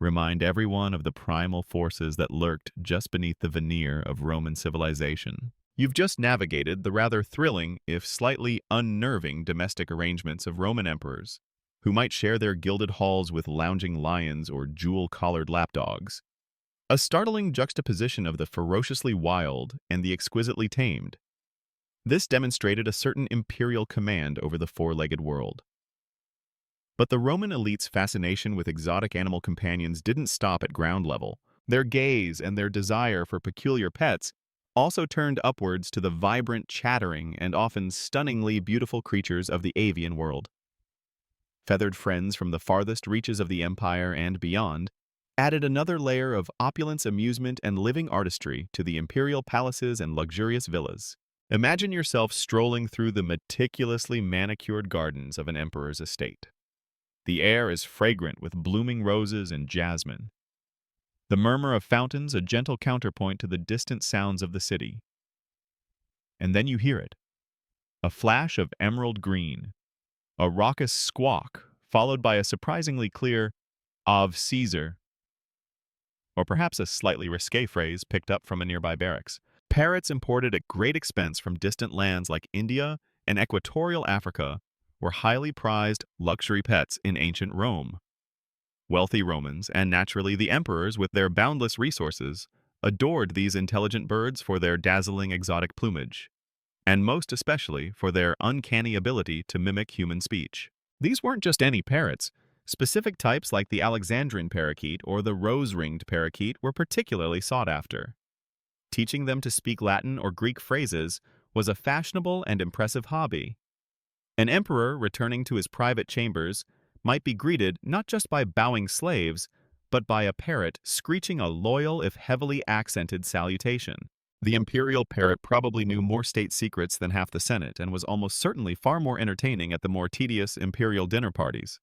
Speaker 1: remind everyone of the primal forces that lurked just beneath the veneer of Roman civilization. You've just navigated the rather thrilling, if slightly unnerving, domestic arrangements of Roman emperors, who might share their gilded halls with lounging lions or jewel-collared lapdogs. A startling juxtaposition of the ferociously wild and the exquisitely tamed. This demonstrated a certain imperial command over the four-legged world. But the Roman elite's fascination with exotic animal companions didn't stop at ground level. Their gaze and their desire for peculiar pets also turned upwards to the vibrant, chattering, and often stunningly beautiful creatures of the avian world. Feathered friends from the farthest reaches of the empire and beyond added another layer of opulence, amusement, and living artistry to the imperial palaces and luxurious villas. Imagine yourself strolling through the meticulously manicured gardens of an emperor's estate. The air is fragrant with blooming roses and jasmine. The murmur of fountains a gentle counterpoint to the distant sounds of the city. And then you hear it. A flash of emerald green, a raucous squawk, followed by a surprisingly clear "Of Caesar," or perhaps a slightly risque phrase picked up from a nearby barracks. Parrots imported at great expense from distant lands like India and equatorial Africa were highly prized luxury pets in ancient Rome. Wealthy Romans, and naturally the emperors with their boundless resources, adored these intelligent birds for their dazzling exotic plumage, and most especially for their uncanny ability to mimic human speech. These weren't just any parrots. Specific types like the Alexandrian parakeet or the rose-ringed parakeet were particularly sought after. Teaching them to speak Latin or Greek phrases was a fashionable and impressive hobby. An emperor returning to his private chambers might be greeted not just by bowing slaves, but by a parrot screeching a loyal if heavily accented salutation. The imperial parrot probably knew more state secrets than half the Senate and was almost certainly far more entertaining at the more tedious imperial dinner parties.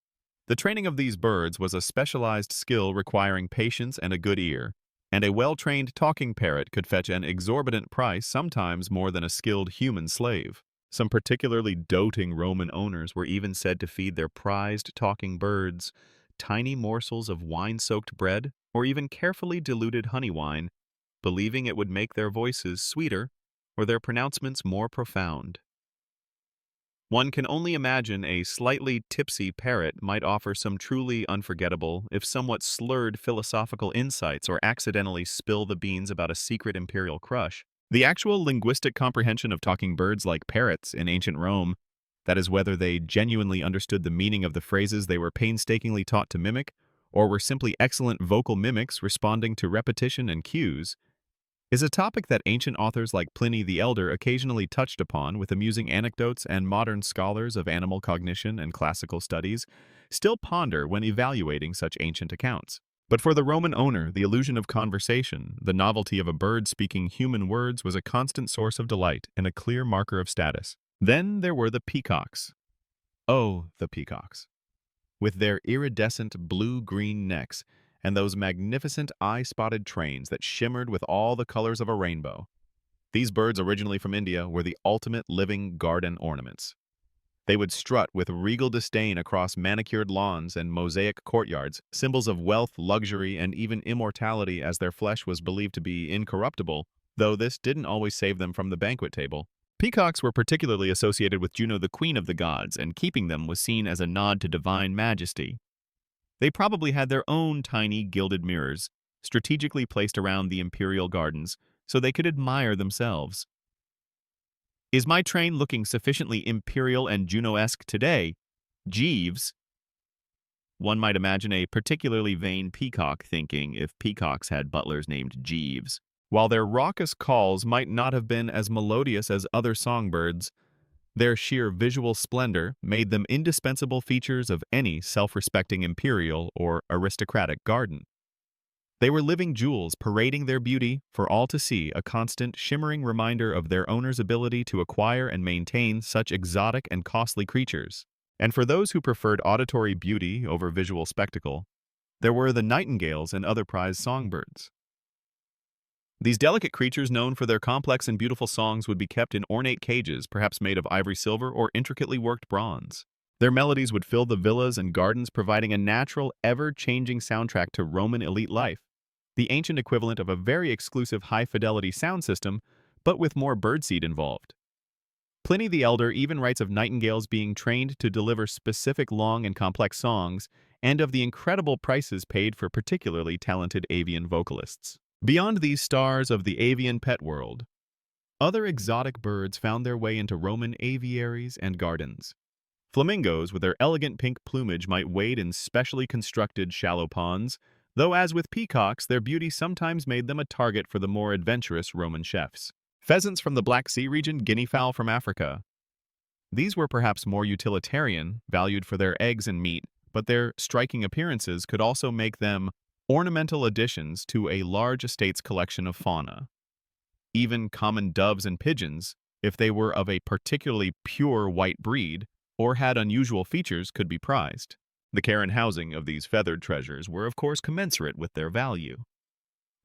Speaker 1: The training of these birds was a specialized skill requiring patience and a good ear, and a well-trained talking parrot could fetch an exorbitant price, sometimes more than a skilled human slave. Some particularly doting Roman owners were even said to feed their prized talking birds tiny morsels of wine-soaked bread or even carefully diluted honey wine, believing it would make their voices sweeter or their pronouncements more profound. One can only imagine a slightly tipsy parrot might offer some truly unforgettable, if somewhat slurred philosophical insights or accidentally spill the beans about a secret imperial crush. The actual linguistic comprehension of talking birds like parrots in ancient Rome, that is, whether they genuinely understood the meaning of the phrases they were painstakingly taught to mimic, or were simply excellent vocal mimics responding to repetition and cues, is a topic that ancient authors like Pliny the Elder occasionally touched upon, with amusing anecdotes, and modern scholars of animal cognition and classical studies still ponder when evaluating such ancient accounts. But for the Roman owner, the illusion of conversation, the novelty of a bird speaking human words, was a constant source of delight and a clear marker of status. Then there were the peacocks. Oh, the peacocks. With their iridescent blue-green necks and those magnificent eye-spotted trains that shimmered with all the colors of a rainbow. These birds, originally from India, were the ultimate living garden ornaments. They would strut with regal disdain across manicured lawns and mosaic courtyards, symbols of wealth, luxury, and even immortality, as their flesh was believed to be incorruptible, though this didn't always save them from the banquet table. Peacocks were particularly associated with Juno, the queen of the gods, and keeping them was seen as a nod to divine majesty. They probably had their own tiny gilded mirrors, strategically placed around the imperial gardens, so they could admire themselves. Is my train looking sufficiently imperial and Juno-esque today? Jeeves. One might imagine a particularly vain peacock thinking if peacocks had butlers named Jeeves. While their raucous calls might not have been as melodious as other songbirds, their sheer visual splendor made them indispensable features of any self-respecting imperial or aristocratic garden. They were living jewels, parading their beauty for all to see, a constant, shimmering reminder of their owner's ability to acquire and maintain such exotic and costly creatures. And for those who preferred auditory beauty over visual spectacle, there were the nightingales and other prized songbirds. These delicate creatures, known for their complex and beautiful songs, would be kept in ornate cages, perhaps made of ivory silver or intricately worked bronze. Their melodies would fill the villas and gardens, providing a natural, ever-changing soundtrack to Roman elite life, the ancient equivalent of a very exclusive high-fidelity sound system, but with more birdseed involved. Pliny the Elder even writes of nightingales being trained to deliver specific long and complex songs, and of the incredible prices paid for particularly talented avian vocalists. Beyond these stars of the avian pet world, other exotic birds found their way into Roman aviaries and gardens. Flamingos, with their elegant pink plumage, might wade in specially constructed shallow ponds, though as with peacocks, their beauty sometimes made them a target for the more adventurous Roman chefs. Pheasants from the Black Sea region, guinea fowl from Africa. These were perhaps more utilitarian, valued for their eggs and meat, but their striking appearances could also make them ornamental additions to a large estate's collection of fauna. Even common doves and pigeons, if they were of a particularly pure white breed or had unusual features, could be prized. The care and housing of these feathered treasures were of course commensurate with their value.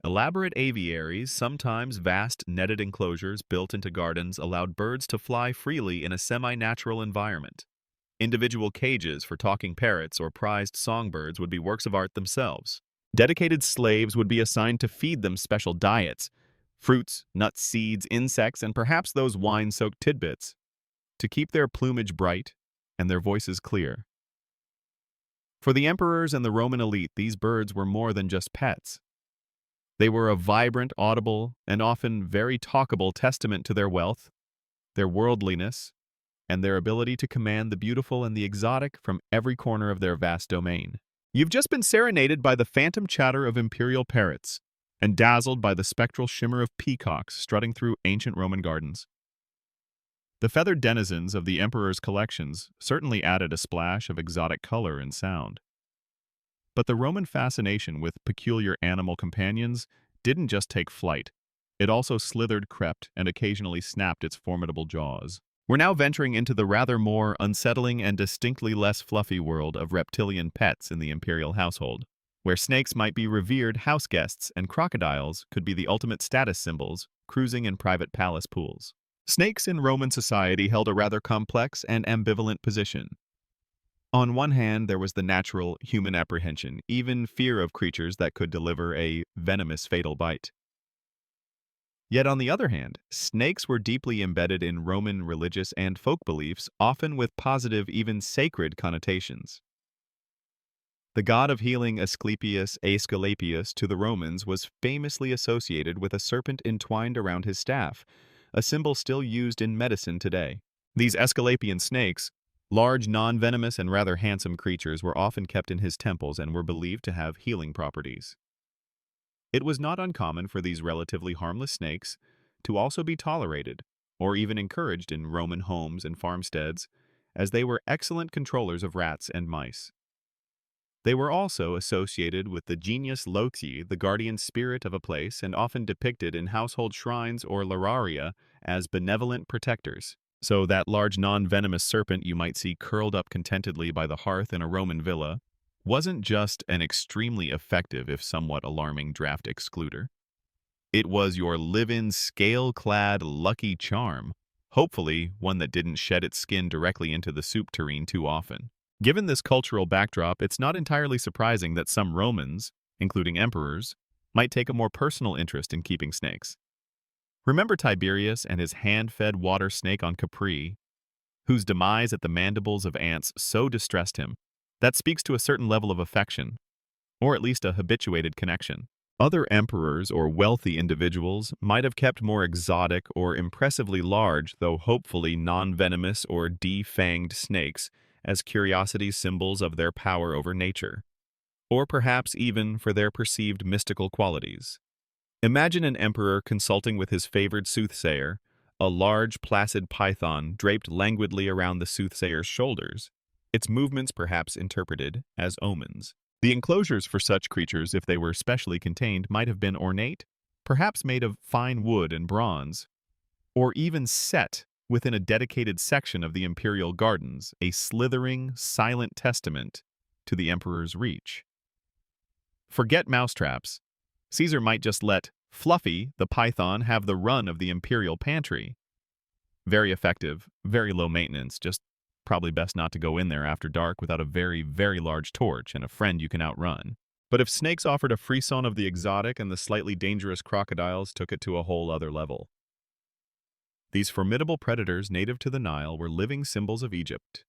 Speaker 1: Elaborate aviaries, sometimes vast netted enclosures built into gardens, allowed birds to fly freely in a semi-natural environment. Individual cages for talking parrots or prized songbirds would be works of art themselves. Dedicated slaves would be assigned to feed them special diets, fruits, nuts, seeds, insects, and perhaps those wine-soaked tidbits, to keep their plumage bright and their voices clear. For the emperors and the Roman elite, these birds were more than just pets. They were a vibrant, audible, and often very talkable testament to their wealth, their worldliness, and their ability to command the beautiful and the exotic from every corner of their vast domain. You've just been serenaded by the phantom chatter of imperial parrots and dazzled by the spectral shimmer of peacocks strutting through ancient Roman gardens. The feathered denizens of the emperor's collections certainly added a splash of exotic color and sound. But the Roman fascination with peculiar animal companions didn't just take flight. It also slithered, crept, and occasionally snapped its formidable jaws. We're now venturing into the rather more unsettling and distinctly less fluffy world of reptilian pets in the imperial household, where snakes might be revered house guests and crocodiles could be the ultimate status symbols, cruising in private palace pools. Snakes in Roman society held a rather complex and ambivalent position. On one hand, there was the natural human apprehension, even fear of creatures that could deliver a venomous fatal bite. Yet on the other hand, snakes were deeply embedded in Roman religious and folk beliefs, often with positive, even sacred connotations. The god of healing Asclepius to the Romans was famously associated with a serpent entwined around his staff, a symbol still used in medicine today. These Asclepian snakes, large, non-venomous, and rather handsome creatures, were often kept in his temples and were believed to have healing properties. It was not uncommon for these relatively harmless snakes to also be tolerated or even encouraged in Roman homes and farmsteads, as they were excellent controllers of rats and mice. They were also associated with the genius loci, the guardian spirit of a place, and often depicted in household shrines or lararia as benevolent protectors. So that large non-venomous serpent you might see curled up contentedly by the hearth in a Roman villa wasn't just an extremely effective, if somewhat alarming, draft excluder. It was your live-in, scale-clad lucky charm, hopefully one that didn't shed its skin directly into the soup tureen too often. Given this cultural backdrop, it's not entirely surprising that some Romans, including emperors, might take a more personal interest in keeping snakes. Remember Tiberius and his hand-fed water snake on Capri, whose demise at the mandibles of ants so distressed him? That speaks to a certain level of affection, or at least a habituated connection. Other emperors or wealthy individuals might have kept more exotic or impressively large, though hopefully non-venomous or defanged snakes as curiosity symbols of their power over nature, or perhaps even for their perceived mystical qualities. Imagine an emperor consulting with his favored soothsayer, a large placid python draped languidly around the soothsayer's shoulders, its movements perhaps interpreted as omens. The enclosures for such creatures, if they were specially contained, might have been ornate, perhaps made of fine wood and bronze, or even set within a dedicated section of the imperial gardens, a slithering, silent testament to the emperor's reach. Forget mousetraps. Caesar might just let Fluffy, the python, have the run of the imperial pantry. Very effective, very low maintenance, just probably best not to go in there after dark without a very, very large torch and a friend you can outrun. But if snakes offered a frisson of the exotic and the slightly dangerous crocodiles took it to a whole other level. These formidable predators native to the Nile were living symbols of Egypt,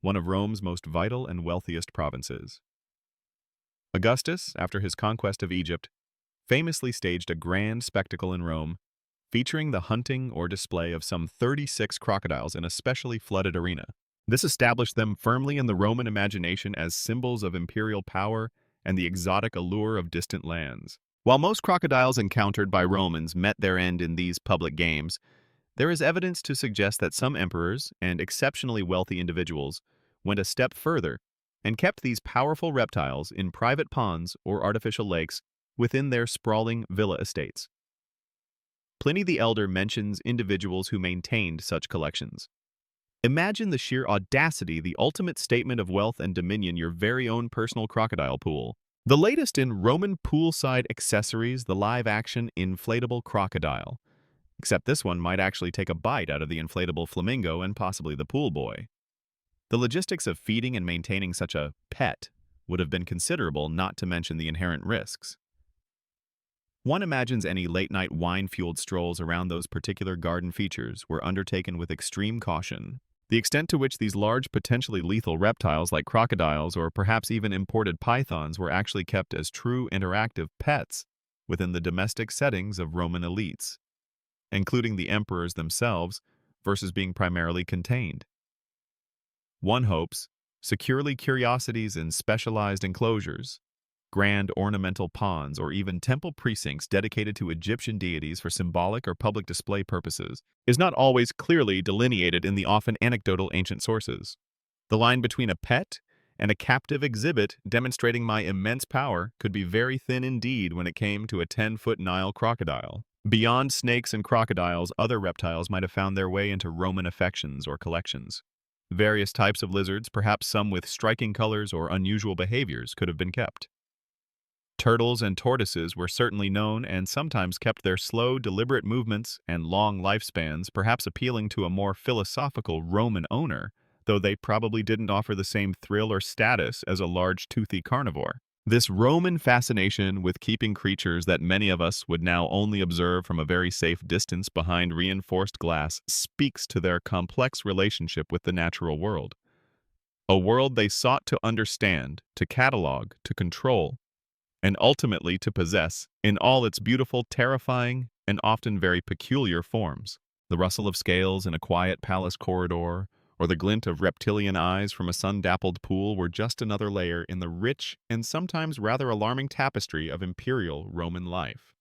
Speaker 1: one of Rome's most vital and wealthiest provinces. Augustus, after his conquest of Egypt, famously staged a grand spectacle in Rome, featuring the hunting or display of some 36 crocodiles in a specially flooded arena. This established them firmly in the Roman imagination as symbols of imperial power and the exotic allure of distant lands. While most crocodiles encountered by Romans met their end in these public games, there is evidence to suggest that some emperors and exceptionally wealthy individuals went a step further and kept these powerful reptiles in private ponds or artificial lakes within their sprawling villa estates. Pliny the Elder mentions individuals who maintained such collections. Imagine the sheer audacity, the ultimate statement of wealth and dominion, your very own personal crocodile pool. The latest in Roman poolside accessories, the live-action inflatable crocodile. Except this one might actually take a bite out of the inflatable flamingo and possibly the pool boy. The logistics of feeding and maintaining such a pet would have been considerable, not to mention the inherent risks. One imagines any late-night wine-fueled strolls around those particular garden features were undertaken with extreme caution. The extent to which these large, potentially lethal reptiles like crocodiles or perhaps even imported pythons were actually kept as true interactive pets within the domestic settings of Roman elites, including the emperors themselves, versus being primarily contained. One hopes, securely curiosities in specialized enclosures, grand ornamental ponds, or even temple precincts dedicated to Egyptian deities for symbolic or public display purposes, is not always clearly delineated in the often anecdotal ancient sources. The line between a pet and a captive exhibit demonstrating my immense power could be very thin indeed when it came to a 10-foot Nile crocodile. Beyond snakes and crocodiles, other reptiles might have found their way into Roman affections or collections. Various types of lizards, perhaps some with striking colors or unusual behaviors, could have been kept. Turtles and tortoises were certainly known and sometimes kept their slow, deliberate movements and long lifespans, perhaps appealing to a more philosophical Roman owner, though they probably didn't offer the same thrill or status as a large, toothy carnivore. This Roman fascination with keeping creatures that many of us would now only observe from a very safe distance behind reinforced glass speaks to their complex relationship with the natural world. A world they sought to understand, to catalog, to control, and ultimately to possess in all its beautiful, terrifying, and often very peculiar forms. The rustle of scales in a quiet palace corridor, or the glint of reptilian eyes from a sun-dappled pool were just another layer in the rich and sometimes rather alarming tapestry of imperial Roman life.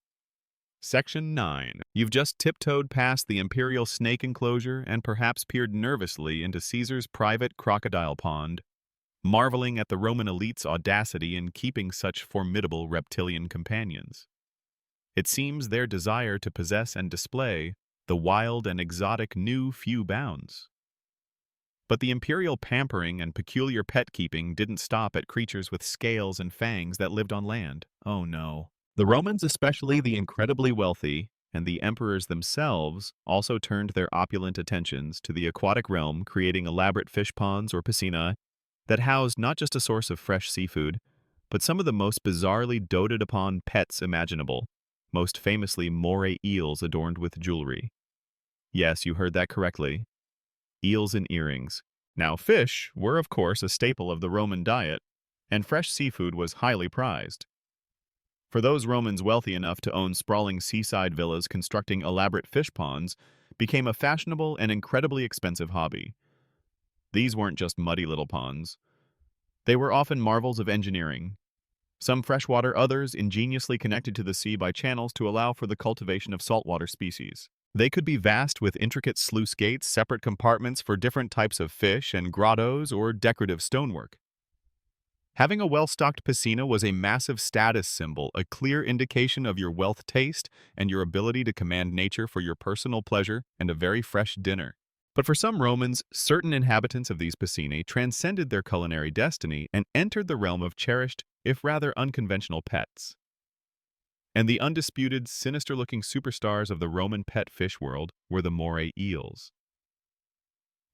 Speaker 1: Section 9. You've just tiptoed past the imperial snake enclosure and perhaps peered nervously into Caesar's private crocodile pond, marveling at the Roman elite's audacity in keeping such formidable reptilian companions. It seems their desire to possess and display the wild and exotic knew few bounds. But the imperial pampering and peculiar pet-keeping didn't stop at creatures with scales and fangs that lived on land. Oh no. The Romans, especially the incredibly wealthy, and the emperors themselves, also turned their opulent attentions to the aquatic realm, creating elaborate fish ponds or piscinae that housed not just a source of fresh seafood, but some of the most bizarrely doted upon pets imaginable, most famously moray eels adorned with jewelry. Yes, you heard that correctly. Eels and earrings. Now, fish were, of course, a staple of the Roman diet, and fresh seafood was highly prized. For those Romans wealthy enough to own sprawling seaside villas, constructing elaborate fish ponds became a fashionable and incredibly expensive hobby. These weren't just muddy little ponds. They were often marvels of engineering, some freshwater, others ingeniously connected to the sea by channels to allow for the cultivation of saltwater species. They could be vast with intricate sluice gates, separate compartments for different types of fish, and grottos or decorative stonework. Having a well-stocked piscina was a massive status symbol, a clear indication of your wealth taste and your ability to command nature for your personal pleasure and a very fresh dinner. But for some Romans, certain inhabitants of these piscinae transcended their culinary destiny and entered the realm of cherished, if rather unconventional pets. And the undisputed, sinister-looking superstars of the Roman pet fish world were the moray eels.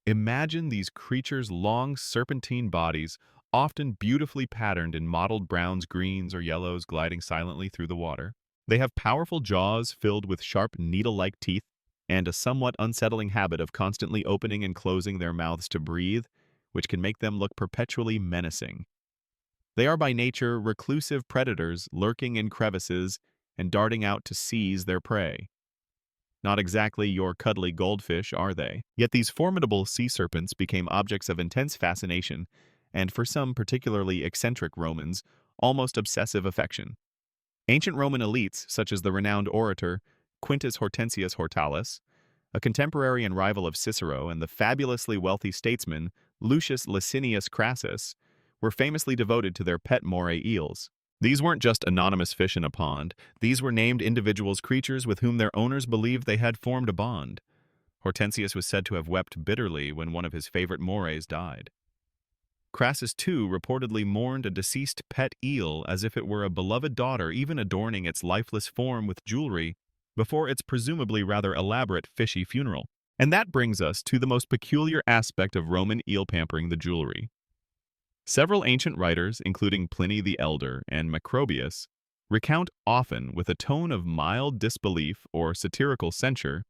Speaker 1: Imagine these creatures' long, serpentine bodies, often beautifully patterned in mottled browns, greens, or yellows, gliding silently through the water. They have powerful jaws filled with sharp, needle-like teeth, and a somewhat unsettling habit of constantly opening and closing their mouths to breathe, which can make them look perpetually menacing. They are by nature reclusive predators, lurking in crevices and darting out to seize their prey. Not exactly your cuddly goldfish, are they? Yet these formidable sea serpents became objects of intense fascination, and for some particularly eccentric Romans, almost obsessive affection. Ancient Roman elites, such as the renowned orator Quintus Hortensius Hortalus, a contemporary and rival of Cicero, and the fabulously wealthy statesman Lucius Licinius Crassus, were famously devoted to their pet moray eels. These weren't just anonymous fish in a pond. These were named individuals, creatures with whom their owners believed they had formed a bond. Hortensius was said to have wept bitterly when one of his favorite morays died. Crassus, too, reportedly mourned a deceased pet eel as if it were a beloved daughter, even adorning its lifeless form with jewelry before its presumably rather elaborate fishy funeral. And that brings us to the most peculiar aspect of Roman eel pampering, the jewelry. Several ancient writers, including Pliny the Elder and Macrobius, recount often with a tone of mild disbelief or satirical censure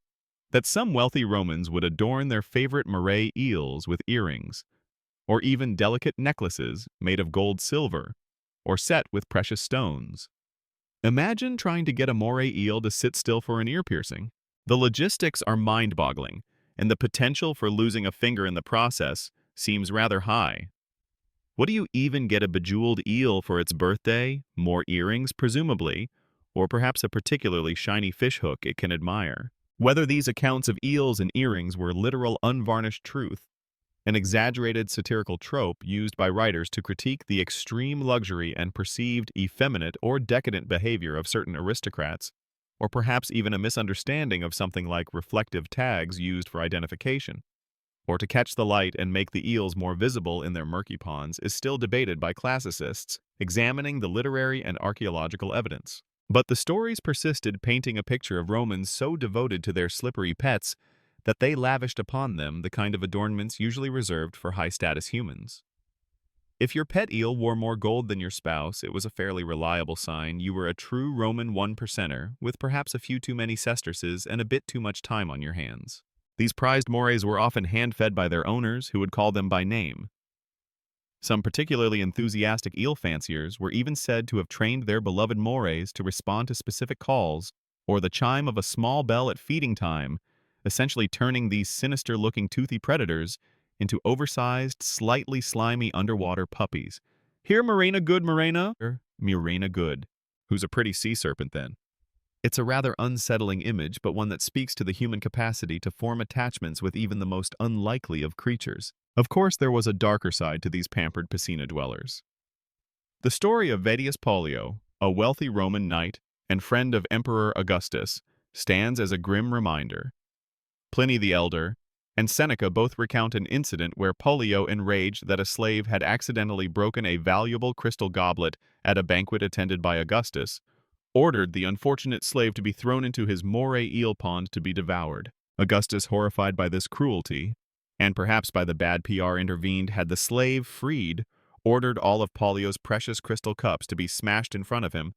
Speaker 1: that some wealthy Romans would adorn their favorite moray eels with earrings, or even delicate necklaces made of gold silver, or set with precious stones. Imagine trying to get a moray eel to sit still for an ear piercing. The logistics are mind-boggling, and the potential for losing a finger in the process seems rather high. What do you even get a bejeweled eel for its birthday? More earrings, presumably, or perhaps a particularly shiny fish hook it can admire. Whether these accounts of eels and earrings were literal unvarnished truth, an exaggerated satirical trope used by writers to critique the extreme luxury and perceived effeminate or decadent behavior of certain aristocrats, or perhaps even a misunderstanding of something like reflective tags used for identification, or to catch the light and make the eels more visible in their murky ponds, is still debated by classicists examining the literary and archaeological evidence. But the stories persisted, painting a picture of Romans so devoted to their slippery pets that they lavished upon them the kind of adornments usually reserved for high-status humans. If your pet eel wore more gold than your spouse, it was a fairly reliable sign you were a true Roman one-percenter with perhaps a few too many sesterces and a bit too much time on your hands. These prized morays were often hand-fed by their owners, who would call them by name. Some particularly enthusiastic eel fanciers were even said to have trained their beloved morays to respond to specific calls or the chime of a small bell at feeding time, essentially turning these sinister-looking toothy predators into oversized, slightly slimy underwater puppies. Here, Morena Good, Morena Good, who's a pretty sea serpent then. It's a rather unsettling image, but one that speaks to the human capacity to form attachments with even the most unlikely of creatures. Of course, there was a darker side to these pampered piscina dwellers. The story of Vettius Pollio, a wealthy Roman knight and friend of Emperor Augustus, stands as a grim reminder. Pliny the Elder and Seneca both recount an incident where Pollio, enraged that a slave had accidentally broken a valuable crystal goblet at a banquet attended by Augustus, ordered the unfortunate slave to be thrown into his moray eel pond to be devoured. Augustus, horrified by this cruelty, and perhaps by the bad PR, intervened. Had the slave freed, ordered all of Pollio's precious crystal cups to be smashed in front of him,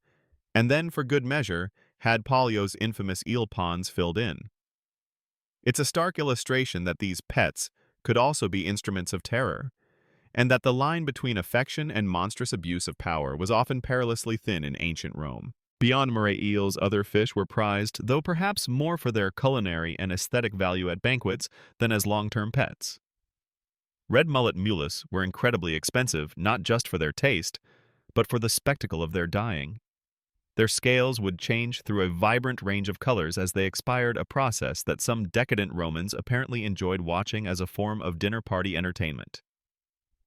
Speaker 1: and then, for good measure, had Pollio's infamous eel ponds filled in. It's a stark illustration that these pets could also be instruments of terror, and that the line between affection and monstrous abuse of power was often perilously thin in ancient Rome. Beyond moray eels, other fish were prized, though perhaps more for their culinary and aesthetic value at banquets than as long-term pets. Red mullet mulas were incredibly expensive, not just for their taste, but for the spectacle of their dying. Their scales would change through a vibrant range of colors as they expired, a process that some decadent Romans apparently enjoyed watching as a form of dinner party entertainment.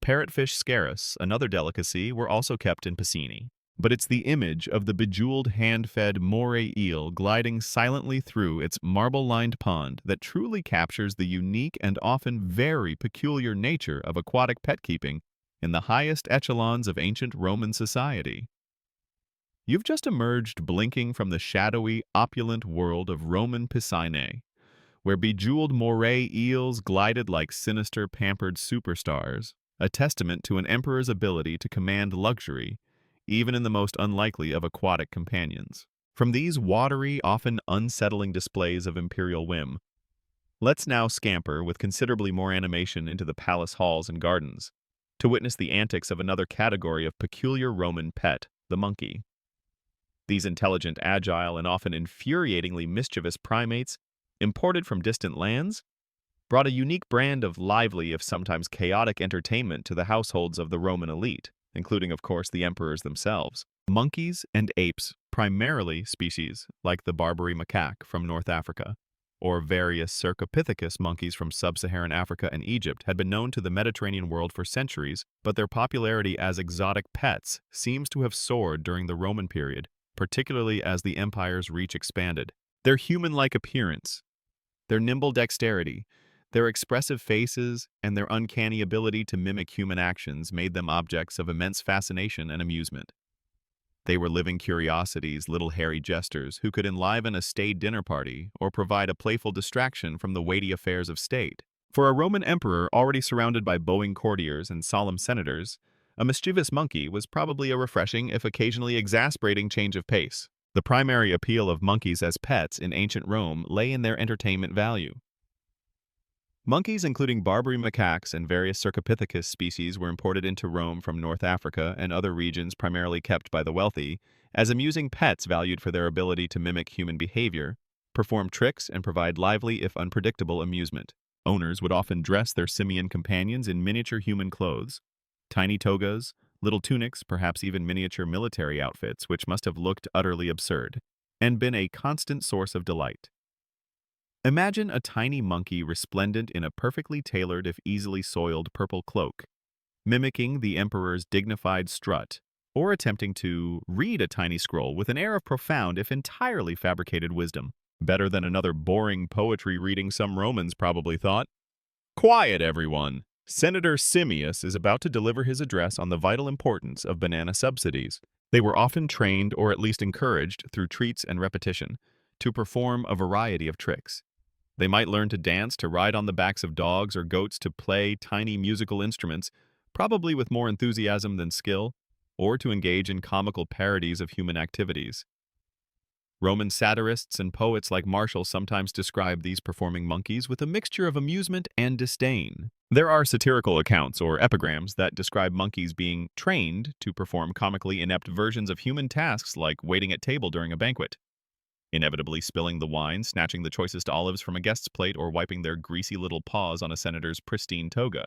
Speaker 1: Parrotfish scarus, another delicacy, were also kept in piscini. But it's the image of the bejeweled hand-fed moray eel gliding silently through its marble-lined pond that truly captures the unique and often very peculiar nature of aquatic pet keeping in the highest echelons of ancient Roman society. You've just emerged blinking from the shadowy, opulent world of Roman piscine, where bejeweled moray eels glided like sinister, pampered superstars, a testament to an emperor's ability to command luxury, even in the most unlikely of aquatic companions. From these watery, often unsettling displays of imperial whim, let's now scamper with considerably more animation into the palace halls and gardens, to witness the antics of another category of peculiar Roman pet, the monkey. These intelligent, agile, and often infuriatingly mischievous primates, imported from distant lands, brought a unique brand of lively, if sometimes chaotic, entertainment to the households of the Roman elite, including, of course, the emperors themselves. Monkeys and apes, primarily species like the Barbary macaque from North Africa, or various Cercopithecus monkeys from sub-Saharan Africa and Egypt, had been known to the Mediterranean world for centuries, but their popularity as exotic pets seems to have soared during the Roman period, particularly as the empire's reach expanded. Their human-like appearance, their nimble dexterity, their expressive faces, and their uncanny ability to mimic human actions made them objects of immense fascination and amusement. They were living curiosities, little hairy jesters who could enliven a staid dinner party or provide a playful distraction from the weighty affairs of state. For a Roman emperor already surrounded by bowing courtiers and solemn senators, a mischievous monkey was probably a refreshing, if occasionally exasperating, change of pace. The primary appeal of monkeys as pets in ancient Rome lay in their entertainment value. Monkeys, including Barbary macaques and various Cercopithecus species, were imported into Rome from North Africa and other regions primarily kept by the wealthy, as amusing pets valued for their ability to mimic human behavior, perform tricks, and provide lively, if unpredictable, amusement. Owners would often dress their simian companions in miniature human clothes, tiny togas, little tunics, perhaps even miniature military outfits, which must have looked utterly absurd, and been a constant source of delight. Imagine a tiny monkey resplendent in a perfectly tailored, if easily soiled, purple cloak, mimicking the emperor's dignified strut, or attempting to read a tiny scroll with an air of profound, if entirely fabricated, wisdom. Better than another boring poetry reading, some Romans probably thought. Quiet, everyone! Senator Simius is about to deliver his address on the vital importance of banana subsidies. They were often trained, or at least encouraged, through treats and repetition, to perform a variety of tricks. They might learn to dance, to ride on the backs of dogs or goats, to play tiny musical instruments, probably with more enthusiasm than skill, or to engage in comical parodies of human activities. Roman satirists and poets like Martial sometimes describe these performing monkeys with a mixture of amusement and disdain. There are satirical accounts or epigrams that describe monkeys being trained to perform comically inept versions of human tasks like waiting at table during a banquet. inevitably spilling the wine, snatching the choicest olives from a guest's plate, or wiping their greasy little paws on a senator's pristine toga.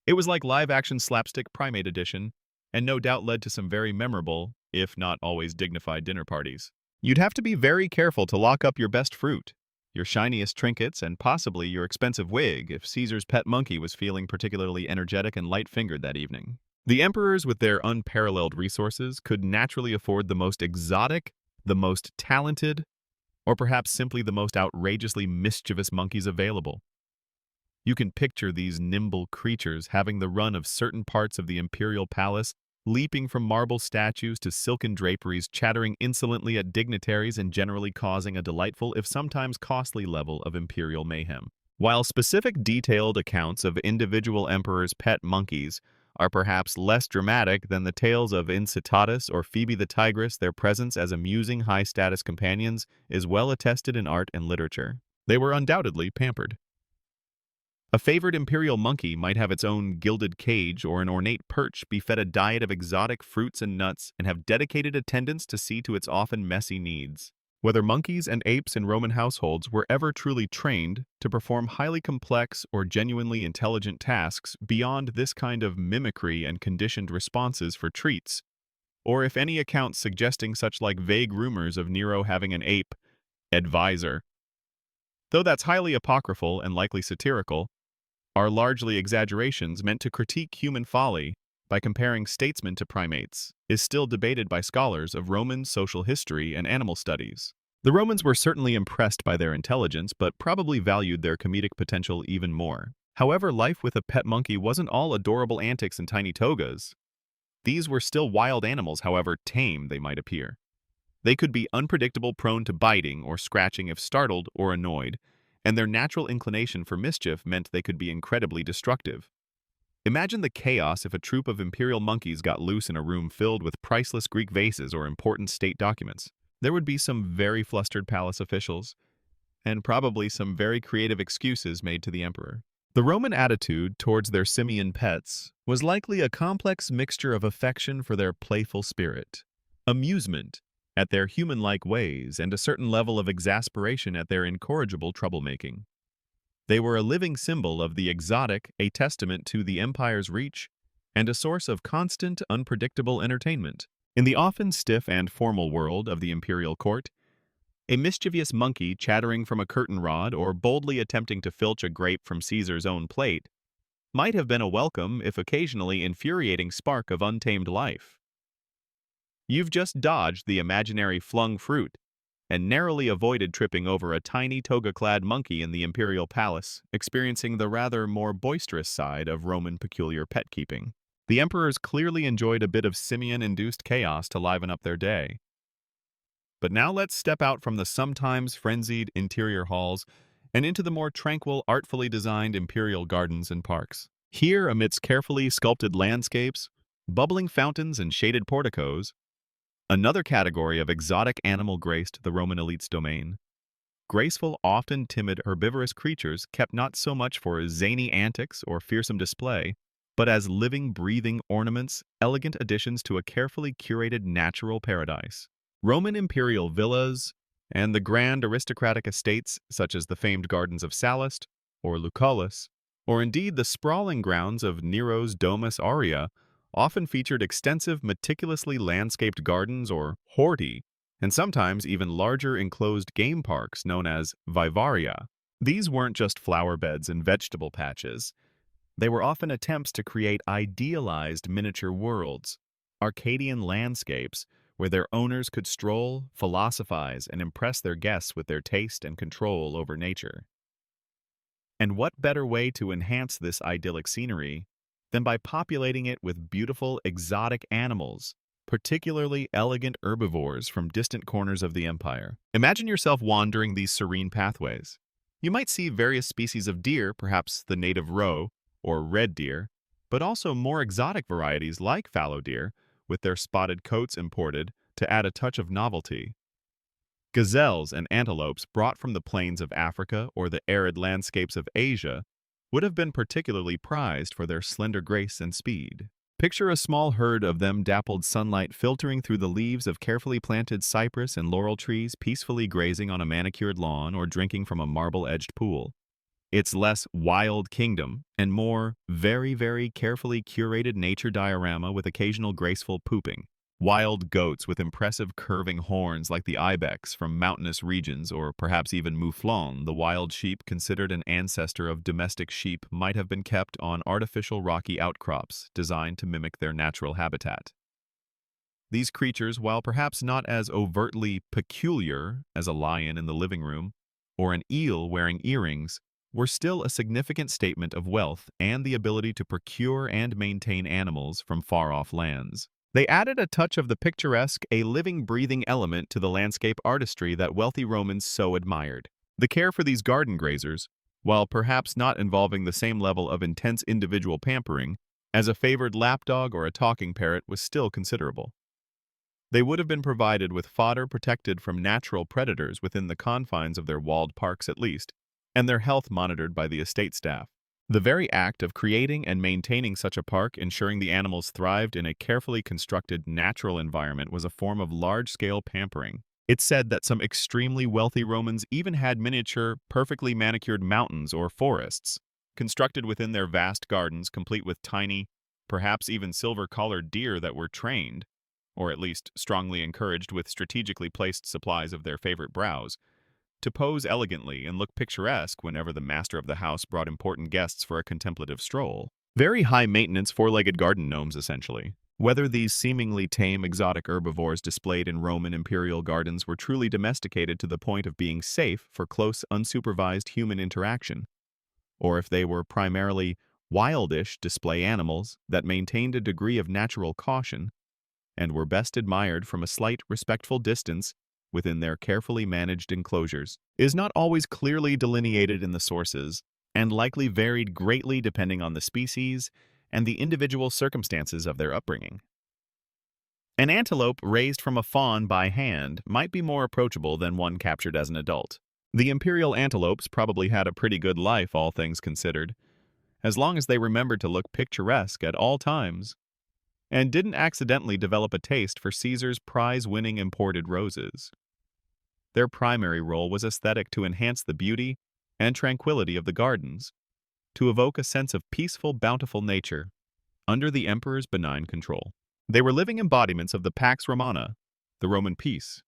Speaker 1: It was like live-action slapstick primate edition, and no doubt led to some very memorable, if not always dignified dinner parties. You'd have to be very careful to lock up your best fruit, your shiniest trinkets, and possibly your expensive wig if Caesar's pet monkey was feeling particularly energetic and light-fingered that evening. The emperors, with their unparalleled resources, could naturally afford the most exotic, the most talented, or perhaps simply the most outrageously mischievous monkeys available. You can picture these nimble creatures having the run of certain parts of the imperial palace, leaping from marble statues to silken draperies, chattering insolently at dignitaries, and generally causing a delightful, if sometimes costly, level of imperial mayhem. While specific detailed accounts of individual emperors' pet monkeys are perhaps less dramatic than the tales of Incitatus or Phoebe the tigress, their presence as amusing high-status companions is well attested in art and literature. They were undoubtedly pampered. A favored imperial monkey might have its own gilded cage or an ornate perch, be fed a diet of exotic fruits and nuts, and have dedicated attendants to see to its often messy needs. Whether monkeys and apes in Roman households were ever truly trained to perform highly complex or genuinely intelligent tasks beyond this kind of mimicry and conditioned responses for treats, or if any accounts suggesting such like vague rumors of Nero having an ape advisor, though that's highly apocryphal and likely satirical, are largely exaggerations meant to critique human folly by comparing statesmen to primates, is still debated by scholars of Roman social history and animal studies. The Romans were certainly impressed by their intelligence, but probably valued their comedic potential even more. However, life with a pet monkey wasn't all adorable antics and tiny togas. These were still wild animals, however tame they might appear. They could be unpredictable, prone to biting or scratching if startled or annoyed, and their natural inclination for mischief meant they could be incredibly destructive. Imagine the chaos if a troop of imperial monkeys got loose in a room filled with priceless Greek vases or important state documents. There would be some very flustered palace officials, and probably some very creative excuses made to the emperor. The Roman attitude towards their simian pets was likely a complex mixture of affection for their playful spirit, amusement at their human-like ways, and a certain level of exasperation at their incorrigible troublemaking. They were a living symbol of the exotic, a testament to the empire's reach, and a source of constant, unpredictable entertainment. In the often stiff and formal world of the imperial court, a mischievous monkey chattering from a curtain rod or boldly attempting to filch a grape from Caesar's own plate might have been a welcome, if occasionally infuriating, spark of untamed life. You've just dodged the imaginary flung fruit and narrowly avoided tripping over a tiny toga-clad monkey in the imperial palace, experiencing the rather more boisterous side of Roman peculiar pet-keeping. The emperors clearly enjoyed a bit of simian-induced chaos to liven up their day. But now let's step out from the sometimes frenzied interior halls and into the more tranquil, artfully designed imperial gardens and parks. Here, amidst carefully sculpted landscapes, bubbling fountains, and shaded porticos, another category of exotic animal graced the Roman elite's domain. Graceful, often timid, herbivorous creatures kept not so much for zany antics or fearsome display, but as living, breathing ornaments, elegant additions to a carefully curated natural paradise. Roman imperial villas and the grand aristocratic estates, such as the famed gardens of Sallust or Lucullus, or indeed the sprawling grounds of Nero's Domus Aurea, often featured extensive, meticulously landscaped gardens or horti, and sometimes even larger enclosed game parks known as vivaria. These weren't just flower beds and vegetable patches. They were often attempts to create idealized miniature worlds, Arcadian landscapes where their owners could stroll, philosophize, and impress their guests with their taste and control over nature. And what better way to enhance this idyllic scenery than by populating it with beautiful, exotic animals, particularly elegant herbivores from distant corners of the empire. Imagine yourself wandering these serene pathways. You might see various species of deer, perhaps the native roe or red deer, but also more exotic varieties like fallow deer, with their spotted coats imported to add a touch of novelty. Gazelles and antelopes brought from the plains of Africa or the arid landscapes of Asia would have been particularly prized for their slender grace and speed. Picture a small herd of them, dappled sunlight filtering through the leaves of carefully planted cypress and laurel trees, peacefully grazing on a manicured lawn or drinking from a marble-edged pool. It's less wild kingdom and more very, very carefully curated nature diorama with occasional graceful pooping. Wild goats with impressive curving horns like the ibex from mountainous regions, or perhaps even mouflon, the wild sheep considered an ancestor of domestic sheep, might have been kept on artificial rocky outcrops designed to mimic their natural habitat. These creatures, while perhaps not as overtly peculiar as a lion in the living room or an eel wearing earrings, were still a significant statement of wealth and the ability to procure and maintain animals from far-off lands. They added a touch of the picturesque, a living, breathing element to the landscape artistry that wealthy Romans so admired. The care for these garden grazers, while perhaps not involving the same level of intense individual pampering as a favored lapdog or a talking parrot, was still considerable. They would have been provided with fodder protected from natural predators within the confines of their walled parks at least, and their health monitored by the estate staff. The very act of creating and maintaining such a park, ensuring the animals thrived in a carefully constructed natural environment, was a form of large-scale pampering. It's said that some extremely wealthy Romans even had miniature, perfectly manicured mountains or forests, constructed within their vast gardens, complete with tiny, perhaps even silver-collared deer that were trained, or at least strongly encouraged with strategically placed supplies of their favorite browse, to pose elegantly and look picturesque whenever the master of the house brought important guests for a contemplative stroll. Very high-maintenance four-legged garden gnomes, essentially. Whether these seemingly tame exotic herbivores displayed in Roman imperial gardens were truly domesticated to the point of being safe for close, unsupervised human interaction, or if they were primarily wildish display animals that maintained a degree of natural caution and were best admired from a slight, respectful distance within their carefully managed enclosures, is not always clearly delineated in the sources, and likely varied greatly depending on the species and the individual circumstances of their upbringing. An antelope raised from a fawn by hand might be more approachable than one captured as an adult. The imperial antelopes probably had a pretty good life, all things considered, as long as they remembered to look picturesque at all times, and didn't accidentally develop a taste for Caesar's prize-winning imported roses. Their primary role was aesthetic, to enhance the beauty and tranquility of the gardens, to evoke a sense of peaceful, bountiful nature under the emperor's benign control. They were living embodiments of the Pax Romana, the Roman peace,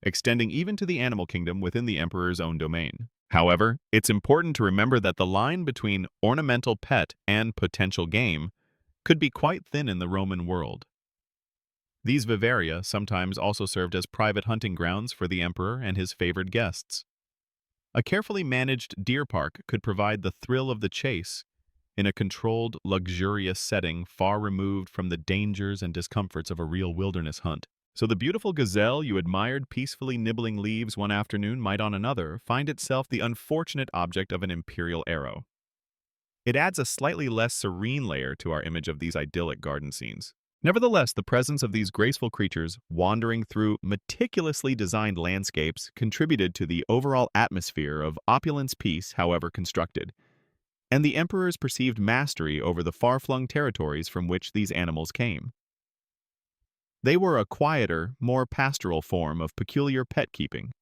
Speaker 1: extending even to the animal kingdom within the emperor's own domain. However, it's important to remember that the line between ornamental pet and potential game could be quite thin in the Roman world. These vivaria sometimes also served as private hunting grounds for the emperor and his favored guests. A carefully managed deer park could provide the thrill of the chase in a controlled, luxurious setting far removed from the dangers and discomforts of a real wilderness hunt. So the beautiful gazelle you admired peacefully nibbling leaves one afternoon might on another find itself the unfortunate object of an imperial arrow. It adds a slightly less serene layer to our image of these idyllic garden scenes. Nevertheless, the presence of these graceful creatures wandering through meticulously designed landscapes contributed to the overall atmosphere of opulence, peace, however constructed, and the emperor's perceived mastery over the far-flung territories from which these animals came. They were a quieter, more pastoral form of peculiar pet-keeping,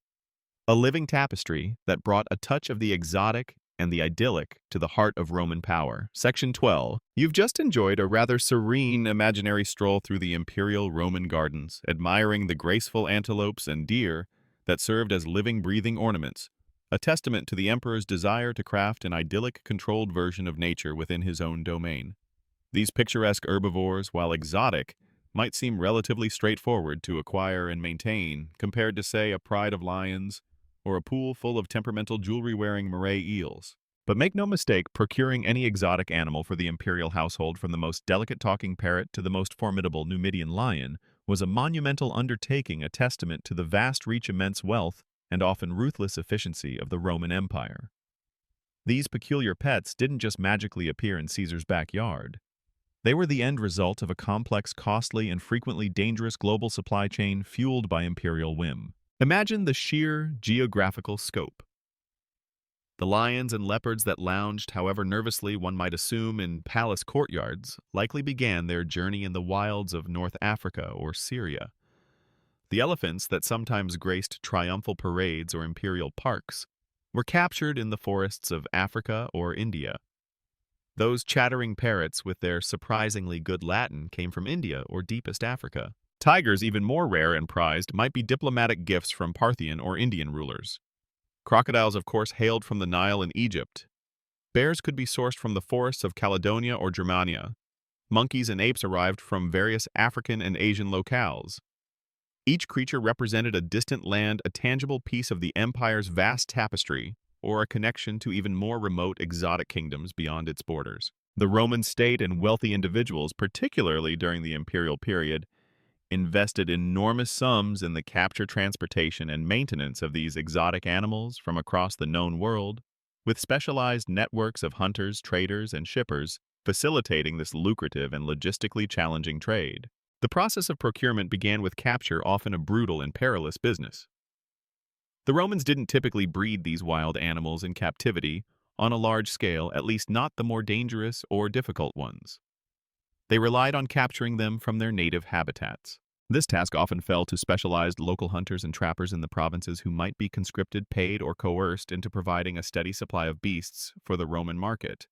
Speaker 1: a living tapestry that brought a touch of the exotic and the idyllic to the heart of Roman power. Section 12. You've just enjoyed a rather serene imaginary stroll through the imperial Roman gardens, admiring the graceful antelopes and deer that served as living, breathing ornaments, a testament to the emperor's desire to craft an idyllic, controlled version of nature within his own domain. These picturesque herbivores, while exotic, might seem relatively straightforward to acquire and maintain compared to, say, a pride of lions or a pool full of temperamental jewelry-wearing moray eels. But make no mistake, procuring any exotic animal for the imperial household, from the most delicate talking parrot to the most formidable Numidian lion, was a monumental undertaking, a testament to the vast reach, immense wealth, and often ruthless efficiency of the Roman Empire. These peculiar pets didn't just magically appear in Caesar's backyard. They were the end result of a complex, costly, and frequently dangerous global supply chain fueled by imperial whim. Imagine the sheer geographical scope. The lions and leopards that lounged, however nervously one might assume, in palace courtyards likely began their journey in the wilds of North Africa or Syria. The elephants that sometimes graced triumphal parades or imperial parks were captured in the forests of Africa or India. Those chattering parrots with their surprisingly good Latin came from India or deepest Africa. Tigers, even more rare and prized, might be diplomatic gifts from Parthian or Indian rulers. Crocodiles, of course, hailed from the Nile in Egypt. Bears could be sourced from the forests of Caledonia or Germania. Monkeys and apes arrived from various African and Asian locales. Each creature represented a distant land, a tangible piece of the empire's vast tapestry, or a connection to even more remote exotic kingdoms beyond its borders. The Roman state and wealthy individuals, particularly during the imperial period, invested enormous sums in the capture, transportation, and maintenance of these exotic animals from across the known world, with specialized networks of hunters, traders, and shippers facilitating this lucrative and logistically challenging trade. The process of procurement began with capture, often a brutal and perilous business. The Romans didn't typically breed these wild animals in captivity on a large scale, at least not the more dangerous or difficult ones. They relied on capturing them from their native habitats. This task often fell to specialized local hunters and trappers in the provinces who might be conscripted, paid, or coerced into providing a steady supply of beasts for the Roman market,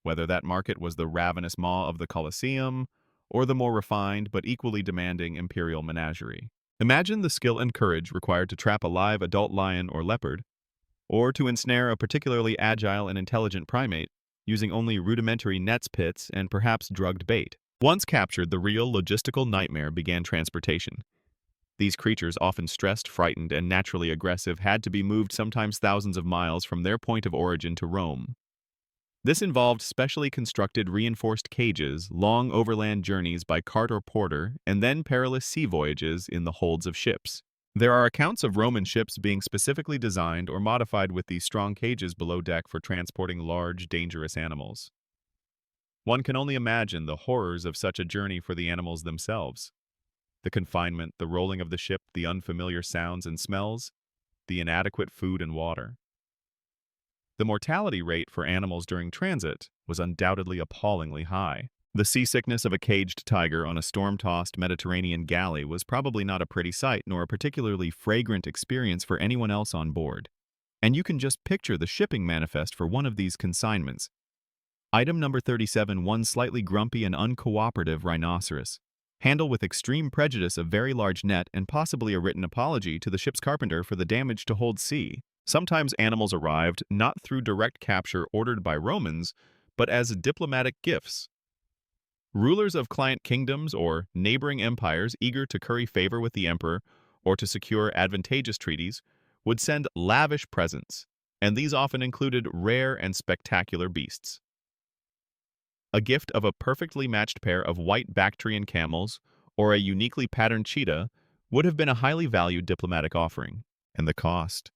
Speaker 1: whether that market was the ravenous maw of the Colosseum or the more refined but equally demanding imperial menagerie. Imagine the skill and courage required to trap a live adult lion or leopard, or to ensnare a particularly agile and intelligent primate using only rudimentary nets, pits, and perhaps drugged bait. Once captured, the real logistical nightmare began: transportation. These creatures, often stressed, frightened, and naturally aggressive, had to be moved sometimes thousands of miles from their point of origin to Rome. This involved specially constructed reinforced cages, long overland journeys by cart or porter, and then perilous sea voyages in the holds of ships. There are accounts of Roman ships being specifically designed or modified with these strong cages below deck for transporting large, dangerous animals. One can only imagine the horrors of such a journey for the animals themselves. The confinement, the rolling of the ship, the unfamiliar sounds and smells, the inadequate food and water. The mortality rate for animals during transit was undoubtedly appallingly high. The seasickness of a caged tiger on a storm-tossed Mediterranean galley was probably not a pretty sight nor a particularly fragrant experience for anyone else on board. And you can just picture the shipping manifest for one of these consignments. Item number 37, one slightly grumpy and uncooperative rhinoceros. Handle with extreme prejudice a very large net and possibly a written apology to the ship's carpenter for the damage to hold sea. Sometimes animals arrived not through direct capture ordered by Romans, but as diplomatic gifts. Rulers of client kingdoms or neighboring empires eager to curry favor with the emperor or to secure advantageous treaties would send lavish presents, and these often included rare and spectacular beasts. A gift of a perfectly matched pair of white Bactrian camels or a uniquely patterned cheetah would have been a highly valued diplomatic offering. And the cost.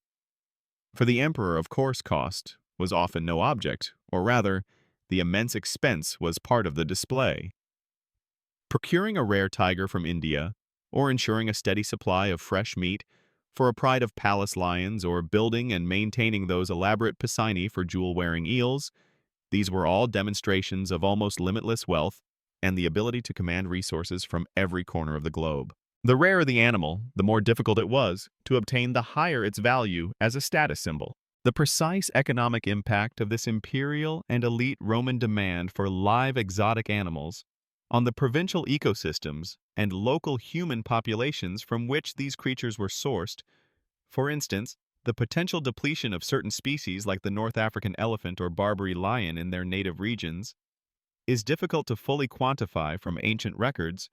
Speaker 1: For the emperor, of course, cost was often no object, or rather, the immense expense was part of the display. Procuring a rare tiger from India, or ensuring a steady supply of fresh meat for a pride of palace lions, or building and maintaining those elaborate piscini for jewel-wearing eels, these were all demonstrations of almost limitless wealth and the ability to command resources from every corner of the globe. The rarer the animal, the more difficult it was to obtain, the higher its value as a status symbol. The precise economic impact of this imperial and elite Roman demand for live exotic animals on the provincial ecosystems and local human populations from which these creatures were sourced, for instance, the potential depletion of certain species like the North African elephant or Barbary lion in their native regions, is difficult to fully quantify from ancient records,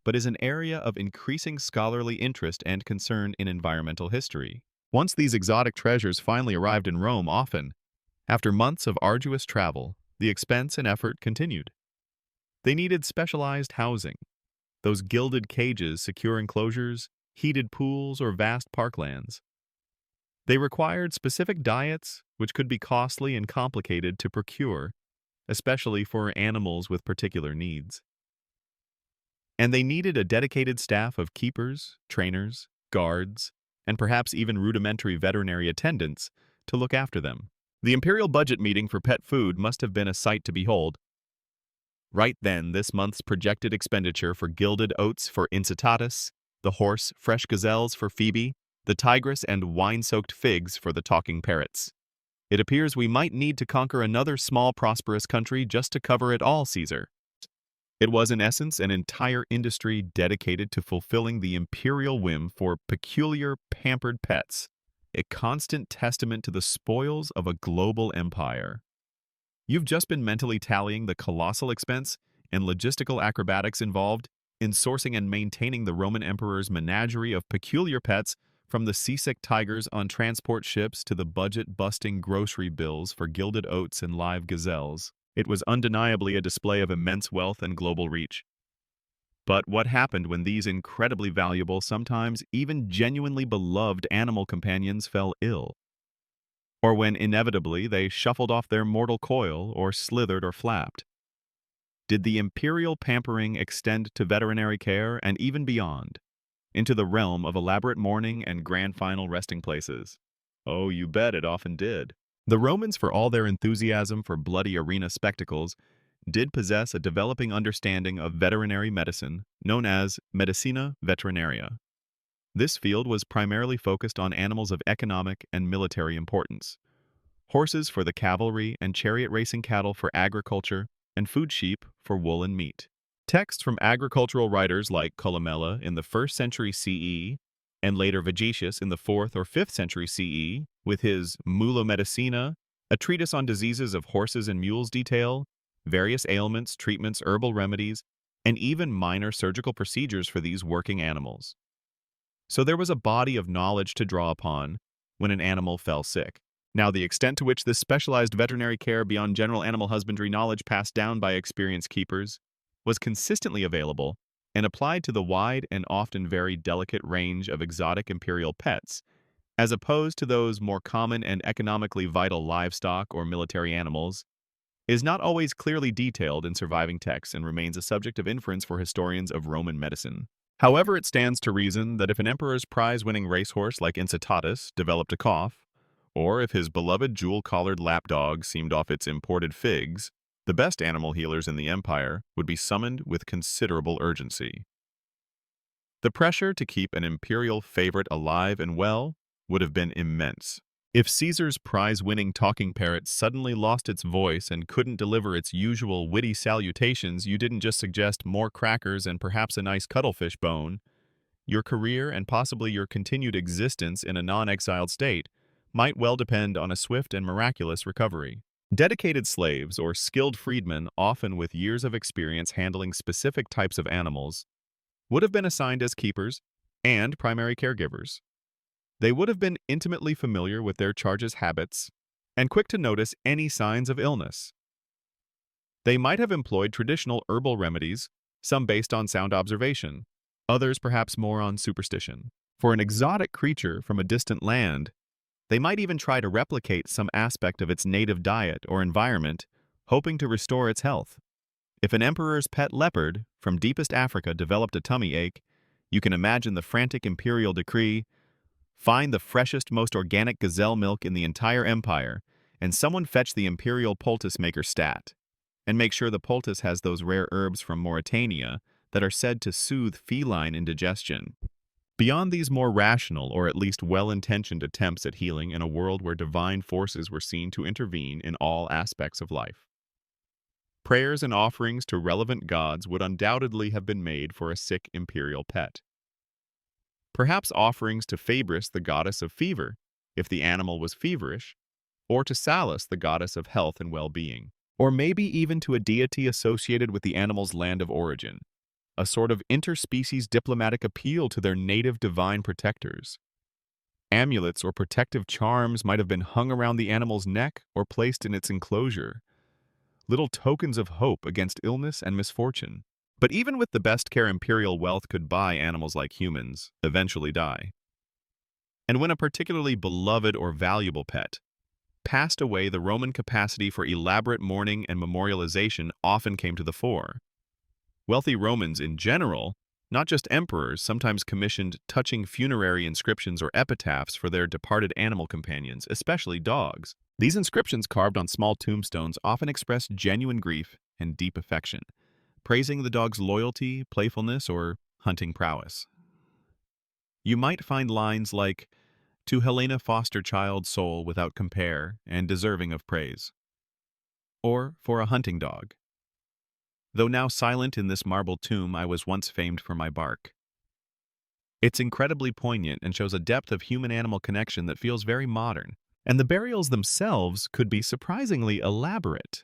Speaker 1: but is an area of increasing scholarly interest and concern in environmental history. Once these exotic treasures finally arrived in Rome, often, after months of arduous travel, the expense and effort continued. They needed specialized housing, those gilded cages, secure enclosures, heated pools, or vast parklands. They required specific diets, which could be costly and complicated to procure, especially for animals with particular needs. And they needed a dedicated staff of keepers, trainers, guards, and perhaps even rudimentary veterinary attendants to look after them. The imperial budget meeting for pet food must have been a sight to behold. Right then, this month's projected expenditure for gilded oats for Incitatus, the horse, fresh gazelles for Phoebe, the tigress, and wine-soaked figs for the talking parrots. It appears we might need to conquer another small prosperous country just to cover it all, Caesar. It was in essence an entire industry dedicated to fulfilling the imperial whim for peculiar pampered pets, a constant testament to the spoils of a global empire. You've just been mentally tallying the colossal expense and logistical acrobatics involved in sourcing and maintaining the Roman emperor's menagerie of peculiar pets, from the seasick tigers on transport ships to the budget-busting grocery bills for gilded oats and live gazelles. It was undeniably a display of immense wealth and global reach. But what happened when these incredibly valuable, sometimes even genuinely beloved animal companions fell ill? Or when inevitably they shuffled off their mortal coil or slithered or flapped? Did the imperial pampering extend to veterinary care and even beyond, into the realm of elaborate mourning and grand final resting places? Oh, you bet it often did. The Romans, for all their enthusiasm for bloody arena spectacles, did possess a developing understanding of veterinary medicine, known as medicina veterinaria. This field was primarily focused on animals of economic and military importance: horses for the cavalry and chariot racing cattle for agriculture, and food sheep for wool and meat. Texts from agricultural writers like Columella in the 1st century CE and later Vegetius in the 4th or 5th century CE, with his Mula Medicina, a treatise on diseases of horses and mules, detail various ailments, treatments, herbal remedies, and even minor surgical procedures for these working animals. So there was a body of knowledge to draw upon when an animal fell sick. Now, the extent to which this specialized veterinary care beyond general animal husbandry knowledge passed down by experienced keepers was consistently available and applied to the wide and often very delicate range of exotic imperial pets, as opposed to those more common and economically vital livestock or military animals, is not always clearly detailed in surviving texts and remains a subject of inference for historians of Roman medicine. However, it stands to reason that if an emperor's prize-winning racehorse like Incitatus developed a cough, or if his beloved jewel-collared lapdog seemed off its imported figs, the best animal healers in the empire would be summoned with considerable urgency. The pressure to keep an imperial favorite alive and well would have been immense. If Caesar's prize-winning talking parrot suddenly lost its voice and couldn't deliver its usual witty salutations, you didn't just suggest more crackers and perhaps a nice cuttlefish bone. Your career and possibly your continued existence in a non-exiled state might well depend on a swift and miraculous recovery. Dedicated slaves or skilled freedmen, often with years of experience handling specific types of animals, would have been assigned as keepers and primary caregivers. They would have been intimately familiar with their charge's habits and quick to notice any signs of illness. They might have employed traditional herbal remedies, some based on sound observation, others perhaps more on superstition. For an exotic creature from a distant land, they might even try to replicate some aspect of its native diet or environment, hoping to restore its health. If an emperor's pet leopard from deepest Africa developed a tummy ache, you can imagine the frantic imperial decree: find the freshest, most organic gazelle milk in the entire empire, and someone fetch the imperial poultice maker stat. And make sure the poultice has those rare herbs from Mauritania that are said to soothe feline indigestion. Beyond these more rational or at least well-intentioned attempts at healing in a world where divine forces were seen to intervene in all aspects of life, prayers and offerings to relevant gods would undoubtedly have been made for a sick imperial pet. Perhaps offerings to Fabris, the goddess of fever, if the animal was feverish, or to Salus, the goddess of health and well-being, or maybe even to a deity associated with the animal's land of origin, a sort of interspecies diplomatic appeal to their native divine protectors. Amulets or protective charms might have been hung around the animal's neck or placed in its enclosure, little tokens of hope against illness and misfortune. But even with the best care imperial wealth could buy, animals like humans eventually die. And when a particularly beloved or valuable pet passed away, the Roman capacity for elaborate mourning and memorialization often came to the fore. Wealthy Romans in general Not just emperors sometimes commissioned touching funerary inscriptions or epitaphs for their departed animal companions, especially dogs. These inscriptions carved on small tombstones often express genuine grief and deep affection, praising the dog's loyalty, playfulness, or hunting prowess. You might find lines like, "To Helena foster child soul without compare and deserving of praise," or "For a hunting dog. Though now silent in this marble tomb, I was once famed for my bark." It's incredibly poignant and shows a depth of human-animal connection that feels very modern. And the burials themselves could be surprisingly elaborate.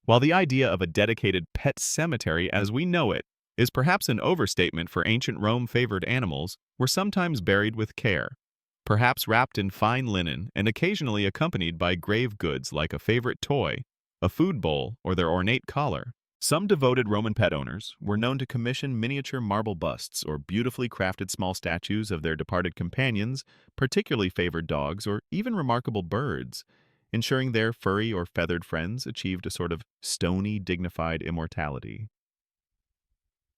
Speaker 1: While the idea of a dedicated pet cemetery as we know it is perhaps an overstatement for ancient Rome, favored animals were sometimes buried with care, perhaps wrapped in fine linen and occasionally accompanied by grave goods like a favorite toy, a food bowl, or their ornate collar. Some devoted Roman pet owners were known to commission miniature marble busts or beautifully crafted small statues of their departed companions, particularly favored dogs, or even remarkable birds, ensuring their furry or feathered friends achieved a sort of stony, dignified immortality.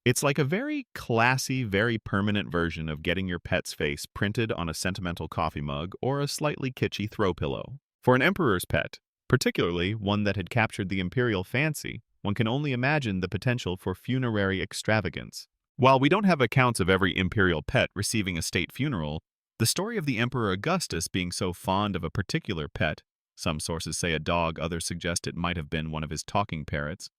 Speaker 1: It's like a very classy, very permanent version of getting your pet's face printed on a sentimental coffee mug or a slightly kitschy throw pillow. For an emperor's pet, particularly one that had captured the imperial fancy, one can only imagine the potential for funerary extravagance. While we don't have accounts of every imperial pet receiving a state funeral, the story of the Emperor Augustus being so fond of a particular pet, some sources say a dog, others suggest it might have been one of his talking parrots,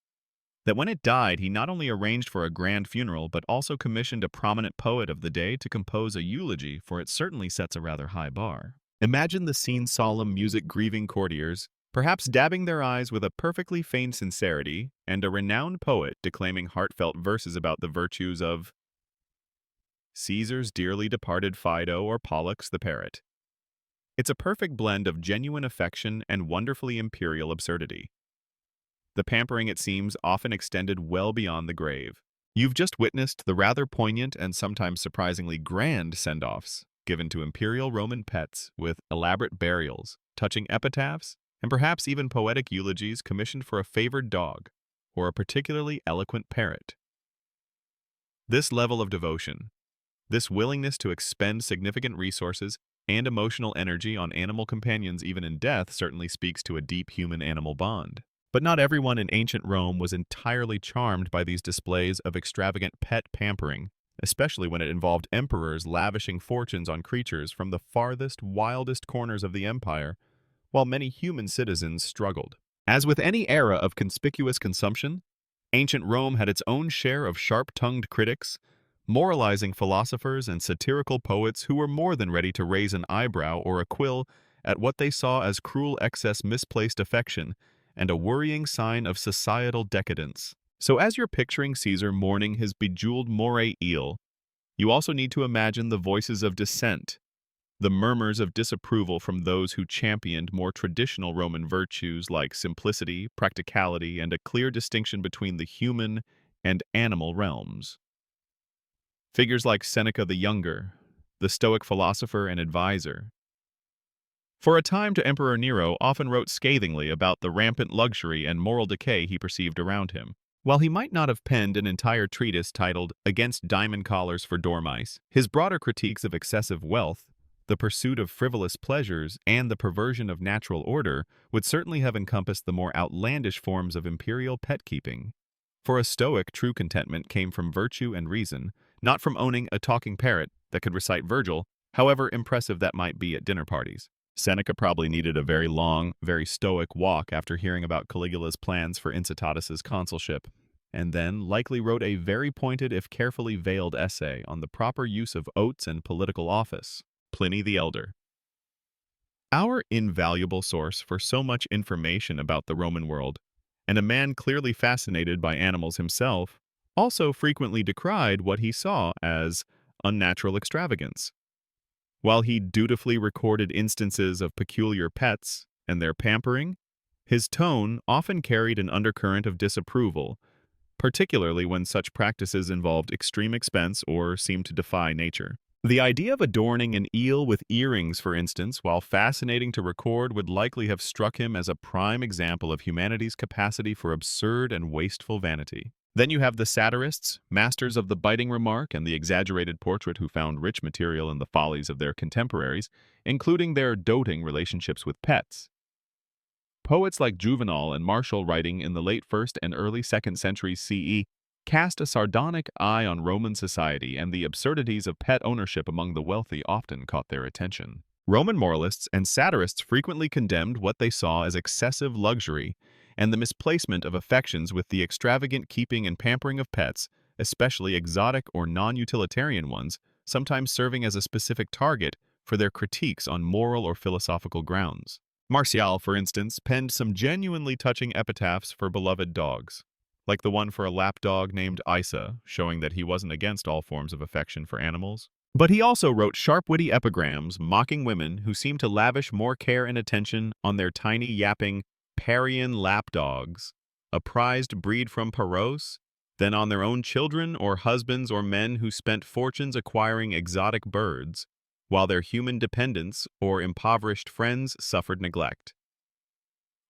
Speaker 1: that when it died, he not only arranged for a grand funeral, but also commissioned a prominent poet of the day to compose a eulogy, for it certainly sets a rather high bar. Imagine the scene: solemn music-grieving courtiers, perhaps dabbing their eyes with a perfectly feigned sincerity, and a renowned poet declaiming heartfelt verses about the virtues of Caesar's dearly departed Fido or Pollux the parrot. It's a perfect blend of genuine affection and wonderfully imperial absurdity. The pampering, it seems, often extended well beyond the grave. You've just witnessed the rather poignant and sometimes surprisingly grand send-offs given to imperial Roman pets with elaborate burials, touching epitaphs, and perhaps even poetic eulogies commissioned for a favored dog or a particularly eloquent parrot. This level of devotion, this willingness to expend significant resources and emotional energy on animal companions even in death certainly speaks to a deep human-animal bond. But not everyone in ancient Rome was entirely charmed by these displays of extravagant pet pampering, especially when it involved emperors lavishing fortunes on creatures from the farthest, wildest corners of the empire, while many human citizens struggled. As with any era of conspicuous consumption, ancient Rome had its own share of sharp-tongued critics, moralizing philosophers, and satirical poets who were more than ready to raise an eyebrow or a quill at what they saw as cruel excess, misplaced affection, and a worrying sign of societal decadence. So as you're picturing Caesar mourning his bejeweled moray eel, you also need to imagine the voices of dissent, the murmurs of disapproval from those who championed more traditional Roman virtues like simplicity, practicality, and a clear distinction between the human and animal realms. Figures like Seneca the Younger, the Stoic philosopher and advisor, for a time to Emperor Nero, often wrote scathingly about the rampant luxury and moral decay he perceived around him. While he might not have penned an entire treatise titled Against Diamond Collars for Dormice, his broader critiques of excessive wealth, the pursuit of frivolous pleasures, and the perversion of natural order would certainly have encompassed the more outlandish forms of imperial pet-keeping. For a Stoic, true contentment came from virtue and reason, not from owning a talking parrot that could recite Virgil, however impressive that might be at dinner parties. Seneca probably needed a very long, very stoic walk after hearing about Caligula's plans for Incitatus's consulship, and then likely wrote a very pointed if carefully veiled essay on the proper use of oaths and political office. Pliny the Elder. Our invaluable source for so much information about the Roman world, and a man clearly fascinated by animals himself, also frequently decried what he saw as unnatural extravagance. While he dutifully recorded instances of peculiar pets and their pampering, his tone often carried an undercurrent of disapproval, particularly when such practices involved extreme expense or seemed to defy nature. The idea of adorning an eel with earrings, for instance, while fascinating to record, would likely have struck him as a prime example of humanity's capacity for absurd and wasteful vanity. Then you have the satirists, masters of the biting remark and the exaggerated portrait who found rich material in the follies of their contemporaries, including their doting relationships with pets. Poets like Juvenal and Martial, writing in the late 1st and early 2nd centuries CE, cast a sardonic eye on Roman society, and the absurdities of pet ownership among the wealthy often caught their attention. Roman moralists and satirists frequently condemned what they saw as excessive luxury and the misplacement of affections with the extravagant keeping and pampering of pets, especially exotic or non-utilitarian ones, sometimes serving as a specific target for their critiques on moral or philosophical grounds. Martial, for instance, penned some genuinely touching epitaphs for beloved dogs, like the one for a lapdog named Isa, showing that he wasn't against all forms of affection for animals. But he also wrote sharp, witty epigrams mocking women who seemed to lavish more care and attention on their tiny, yapping Parian lapdogs, a prized breed from Paros, than on their own children or husbands or men who spent fortunes acquiring exotic birds, while their human dependents or impoverished friends suffered neglect.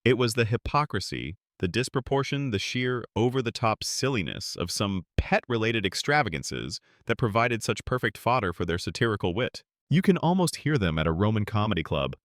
Speaker 1: It was the hypocrisy, the disproportion, the sheer over-the-top silliness of some pet-related extravagances that provided such perfect fodder for their satirical wit. You can almost hear them at a Roman comedy club.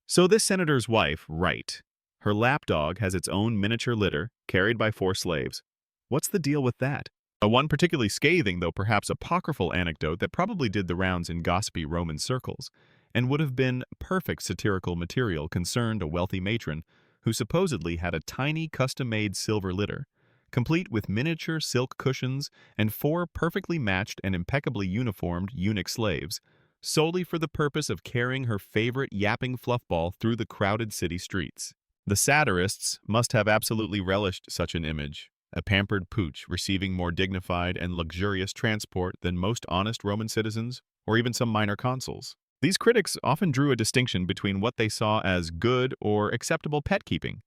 Speaker 1: So this senator's wife, right? Her lapdog has its own miniature litter, carried by 4 slaves. What's the deal with that? One particularly scathing, though perhaps apocryphal anecdote that probably did the rounds in gossipy Roman circles, and would have been perfect satirical material, concerned a wealthy matron who supposedly had a tiny custom-made silver litter, complete with miniature silk cushions and 4 perfectly matched and impeccably uniformed eunuch slaves, solely for the purpose of carrying her favorite yapping fluffball through the crowded city streets. The satirists must have absolutely relished such an image, a pampered pooch receiving more dignified and luxurious transport than most honest Roman citizens or even some minor consuls. These critics often drew a distinction between what they saw as good or acceptable pet keeping: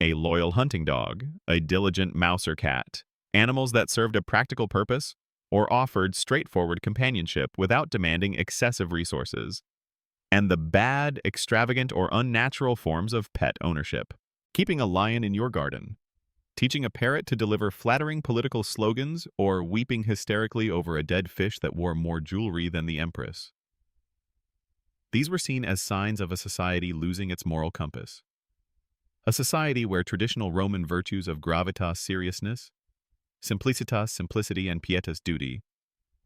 Speaker 1: a loyal hunting dog, a diligent mouse or cat, animals that served a practical purpose or offered straightforward companionship without demanding excessive resources, and the bad, extravagant, or unnatural forms of pet ownership. Keeping a lion in your garden, teaching a parrot to deliver flattering political slogans, or weeping hysterically over a dead fish that wore more jewelry than the empress. These were seen as signs of a society losing its moral compass. A society where traditional Roman virtues of gravitas, seriousness, simplicitas, simplicity, and pietas, duty,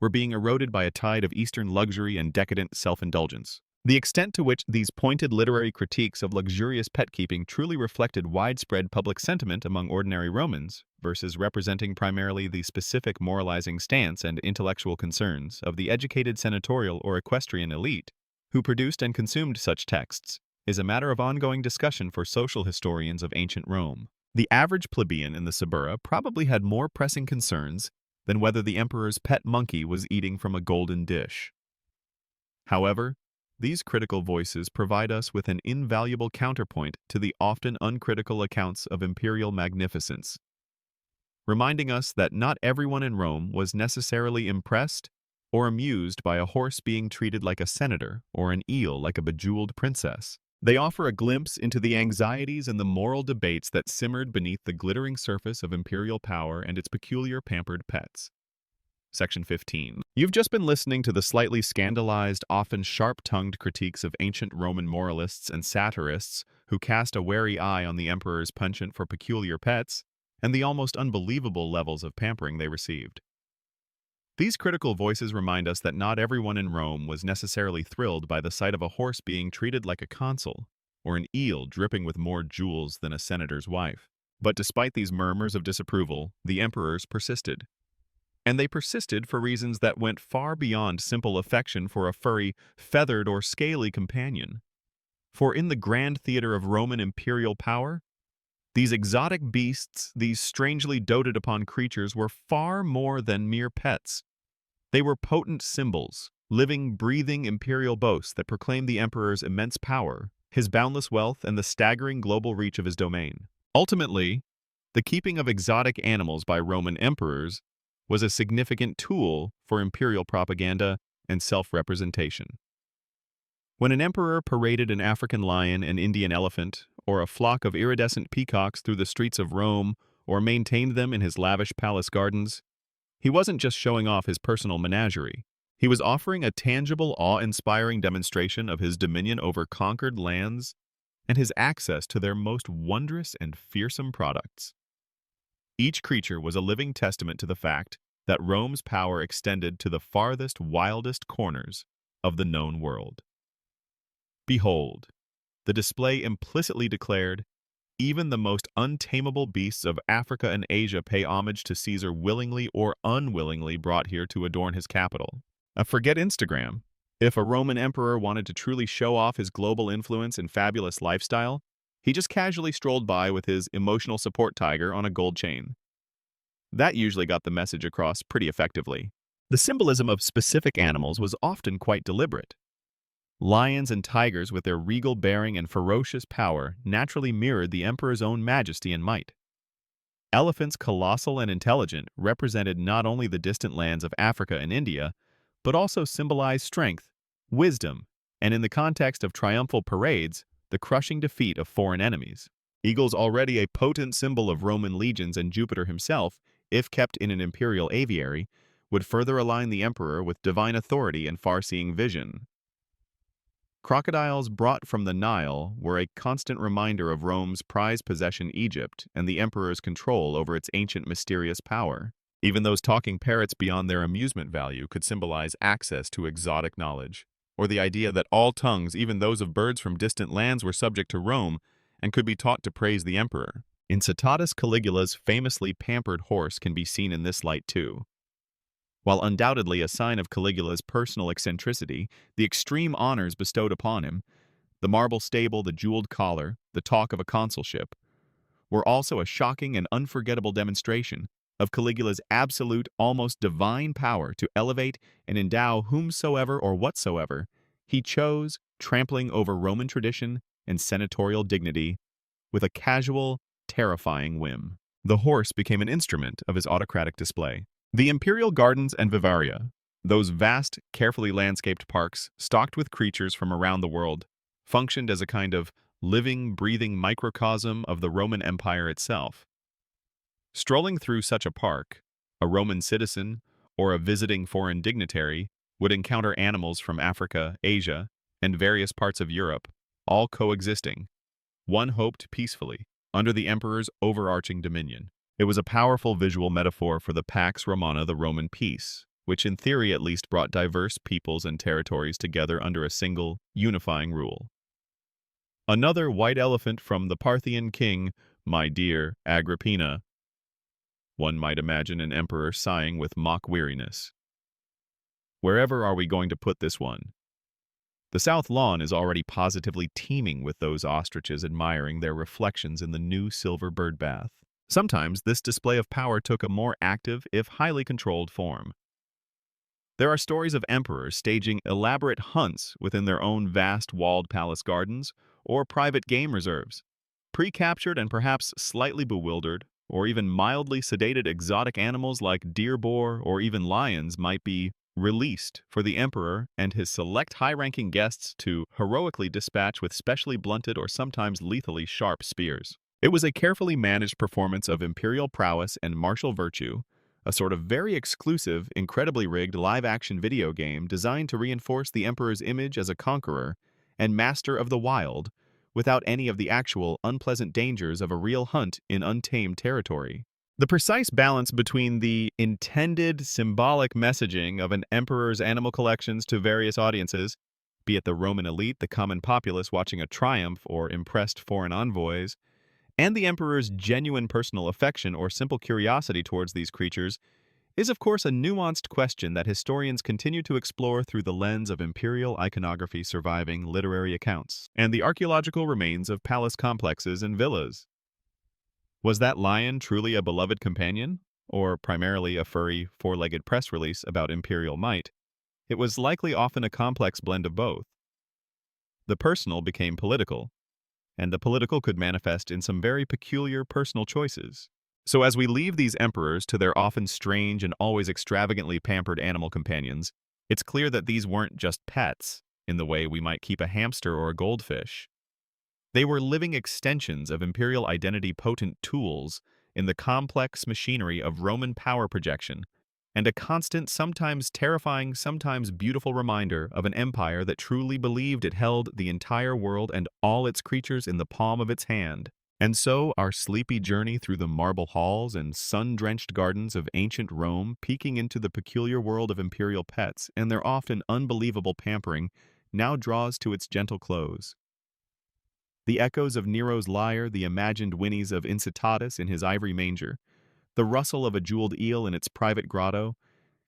Speaker 1: were being eroded by a tide of Eastern luxury and decadent self-indulgence. The extent to which these pointed literary critiques of luxurious pet-keeping truly reflected widespread public sentiment among ordinary Romans versus representing primarily the specific moralizing stance and intellectual concerns of the educated senatorial or equestrian elite who produced and consumed such texts is a matter of ongoing discussion for social historians of ancient Rome. The average plebeian in the Suburra probably had more pressing concerns than whether the emperor's pet monkey was eating from a golden dish. However, these critical voices provide us with an invaluable counterpoint to the often uncritical accounts of imperial magnificence, reminding us that not everyone in Rome was necessarily impressed or amused by a horse being treated like a senator or an eel like a bejeweled princess. They offer a glimpse into the anxieties and the moral debates that simmered beneath the glittering surface of imperial power and its peculiar pampered pets. Section 15. You've just been listening to the slightly scandalized, often sharp-tongued critiques of ancient Roman moralists and satirists who cast a wary eye on the emperor's penchant for peculiar pets and the almost unbelievable levels of pampering they received. These critical voices remind us that not everyone in Rome was necessarily thrilled by the sight of a horse being treated like a consul, or an eel dripping with more jewels than a senator's wife. But despite these murmurs of disapproval, the emperors persisted. And they persisted for reasons that went far beyond simple affection for a furry, feathered, or scaly companion. For in the grand theater of Roman imperial power, these exotic beasts, these strangely doted-upon creatures, were far more than mere pets. They were potent symbols, living, breathing imperial boasts that proclaimed the emperor's immense power, his boundless wealth, and the staggering global reach of his domain. Ultimately, the keeping of exotic animals by Roman emperors was a significant tool for imperial propaganda and self-representation. When an emperor paraded an African lion, an Indian elephant, or a flock of iridescent peacocks through the streets of Rome, or maintained them in his lavish palace gardens, he wasn't just showing off his personal menagerie. He was offering a tangible, awe-inspiring demonstration of his dominion over conquered lands and his access to their most wondrous and fearsome products. Each creature was a living testament to the fact that Rome's power extended to the farthest, wildest corners of the known world. Behold, the display implicitly declared, even the most untamable beasts of Africa and Asia pay homage to Caesar willingly or unwillingly brought here to adorn his capital. Forget Instagram. If a Roman emperor wanted to truly show off his global influence and fabulous lifestyle, he just casually strolled by with his emotional support tiger on a gold chain. That usually got the message across pretty effectively. The symbolism of specific animals was often quite deliberate. Lions and tigers, with their regal bearing and ferocious power, naturally mirrored the emperor's own majesty and might. Elephants, colossal and intelligent, represented not only the distant lands of Africa and India, but also symbolized strength, wisdom, and in the context of triumphal parades, the crushing defeat of foreign enemies. Eagles, already a potent symbol of Roman legions and Jupiter himself, if kept in an imperial aviary, would further align the emperor with divine authority and far-seeing vision. Crocodiles brought from the Nile were a constant reminder of Rome's prized possession Egypt and the emperor's control over its ancient mysterious power. Even those talking parrots beyond their amusement value could symbolize access to exotic knowledge, or the idea that all tongues, even those of birds from distant lands, were subject to Rome and could be taught to praise the emperor. In Citatus Caligula's famously pampered horse can be seen in this light too. While undoubtedly a sign of Caligula's personal eccentricity, the extreme honors bestowed upon him, the marble stable, the jeweled collar, the talk of a consulship, were also a shocking and unforgettable demonstration of Caligula's absolute, almost divine power to elevate and endow whomsoever or whatsoever he chose, trampling over Roman tradition and senatorial dignity with a casual, terrifying whim. The horse became an instrument of his autocratic display. The Imperial Gardens and Vivaria, those vast, carefully landscaped parks stocked with creatures from around the world, functioned as a kind of living, breathing microcosm of the Roman Empire itself. Strolling through such a park, a Roman citizen or a visiting foreign dignitary would encounter animals from Africa, Asia, and various parts of Europe, all coexisting, one hoped peacefully, under the emperor's overarching dominion. It was a powerful visual metaphor for the Pax Romana, the Roman peace, which in theory at least brought diverse peoples and territories together under a single, unifying rule. Another white elephant from the Parthian king, my dear Agrippina. One might imagine an emperor sighing with mock weariness. Wherever are we going to put this one? The South Lawn is already positively teeming with those ostriches admiring their reflections in the new silver bird bath. Sometimes this display of power took a more active, if highly controlled, form. There are stories of emperors staging elaborate hunts within their own vast walled palace gardens or private game reserves. Pre-captured and perhaps slightly bewildered, or even mildly sedated exotic animals like deer boar or even lions might be released for the emperor and his select high-ranking guests to heroically dispatch with specially blunted or sometimes lethally sharp spears. It was a carefully managed performance of imperial prowess and martial virtue, a sort of very exclusive, incredibly rigged live-action video game designed to reinforce the emperor's image as a conqueror and master of the wild, without any of the actual, unpleasant dangers of a real hunt in untamed territory. The precise balance between the intended symbolic messaging of an emperor's animal collections to various audiences, be it the Roman elite, the common populace watching a triumph, or impressed foreign envoys, and the emperor's genuine personal affection or simple curiosity towards these creatures, is of course a nuanced question that historians continue to explore through the lens of imperial iconography, surviving literary accounts, and the archaeological remains of palace complexes and villas. Was that lion truly a beloved companion, or primarily a furry, four-legged press release about imperial might? It was likely often a complex blend of both. The personal became political, and the political could manifest in some very peculiar personal choices. So as we leave these emperors to their often strange and always extravagantly pampered animal companions, it's clear that these weren't just pets, in the way we might keep a hamster or a goldfish. They were living extensions of imperial identity, potent tools in the complex machinery of Roman power projection, and a constant, sometimes terrifying, sometimes beautiful reminder of an empire that truly believed it held the entire world and all its creatures in the palm of its hand. And so, our sleepy journey through the marble halls and sun-drenched gardens of ancient Rome, peeking into the peculiar world of imperial pets and their often unbelievable pampering, now draws to its gentle close. The echoes of Nero's lyre, the imagined whinnies of Incitatus in his ivory manger, the rustle of a jeweled eel in its private grotto,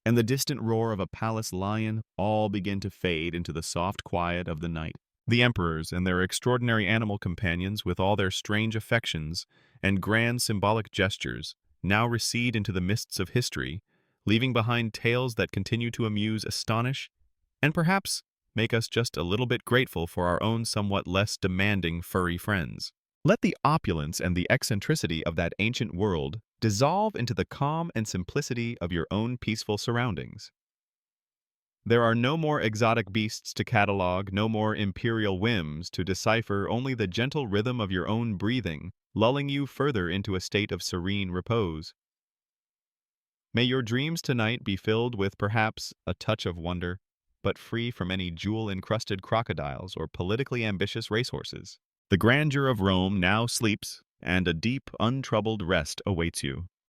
Speaker 1: and the distant roar of a palace lion all begin to fade into the soft quiet of the night. The emperors and their extraordinary animal companions, with all their strange affections and grand symbolic gestures, now recede into the mists of history, leaving behind tales that continue to amuse, astonish, and perhaps make us just a little bit grateful for our own somewhat less demanding furry friends. Let the opulence and the eccentricity of that ancient world dissolve into the calm and simplicity of your own peaceful surroundings. There are no more exotic beasts to catalog, no more imperial whims to decipher, only the gentle rhythm of your own breathing, lulling you further into a state of serene repose. May your dreams tonight be filled with perhaps a touch of wonder, but free from any jewel-encrusted crocodiles or politically ambitious racehorses. The grandeur of Rome now sleeps, and a deep, untroubled rest awaits you.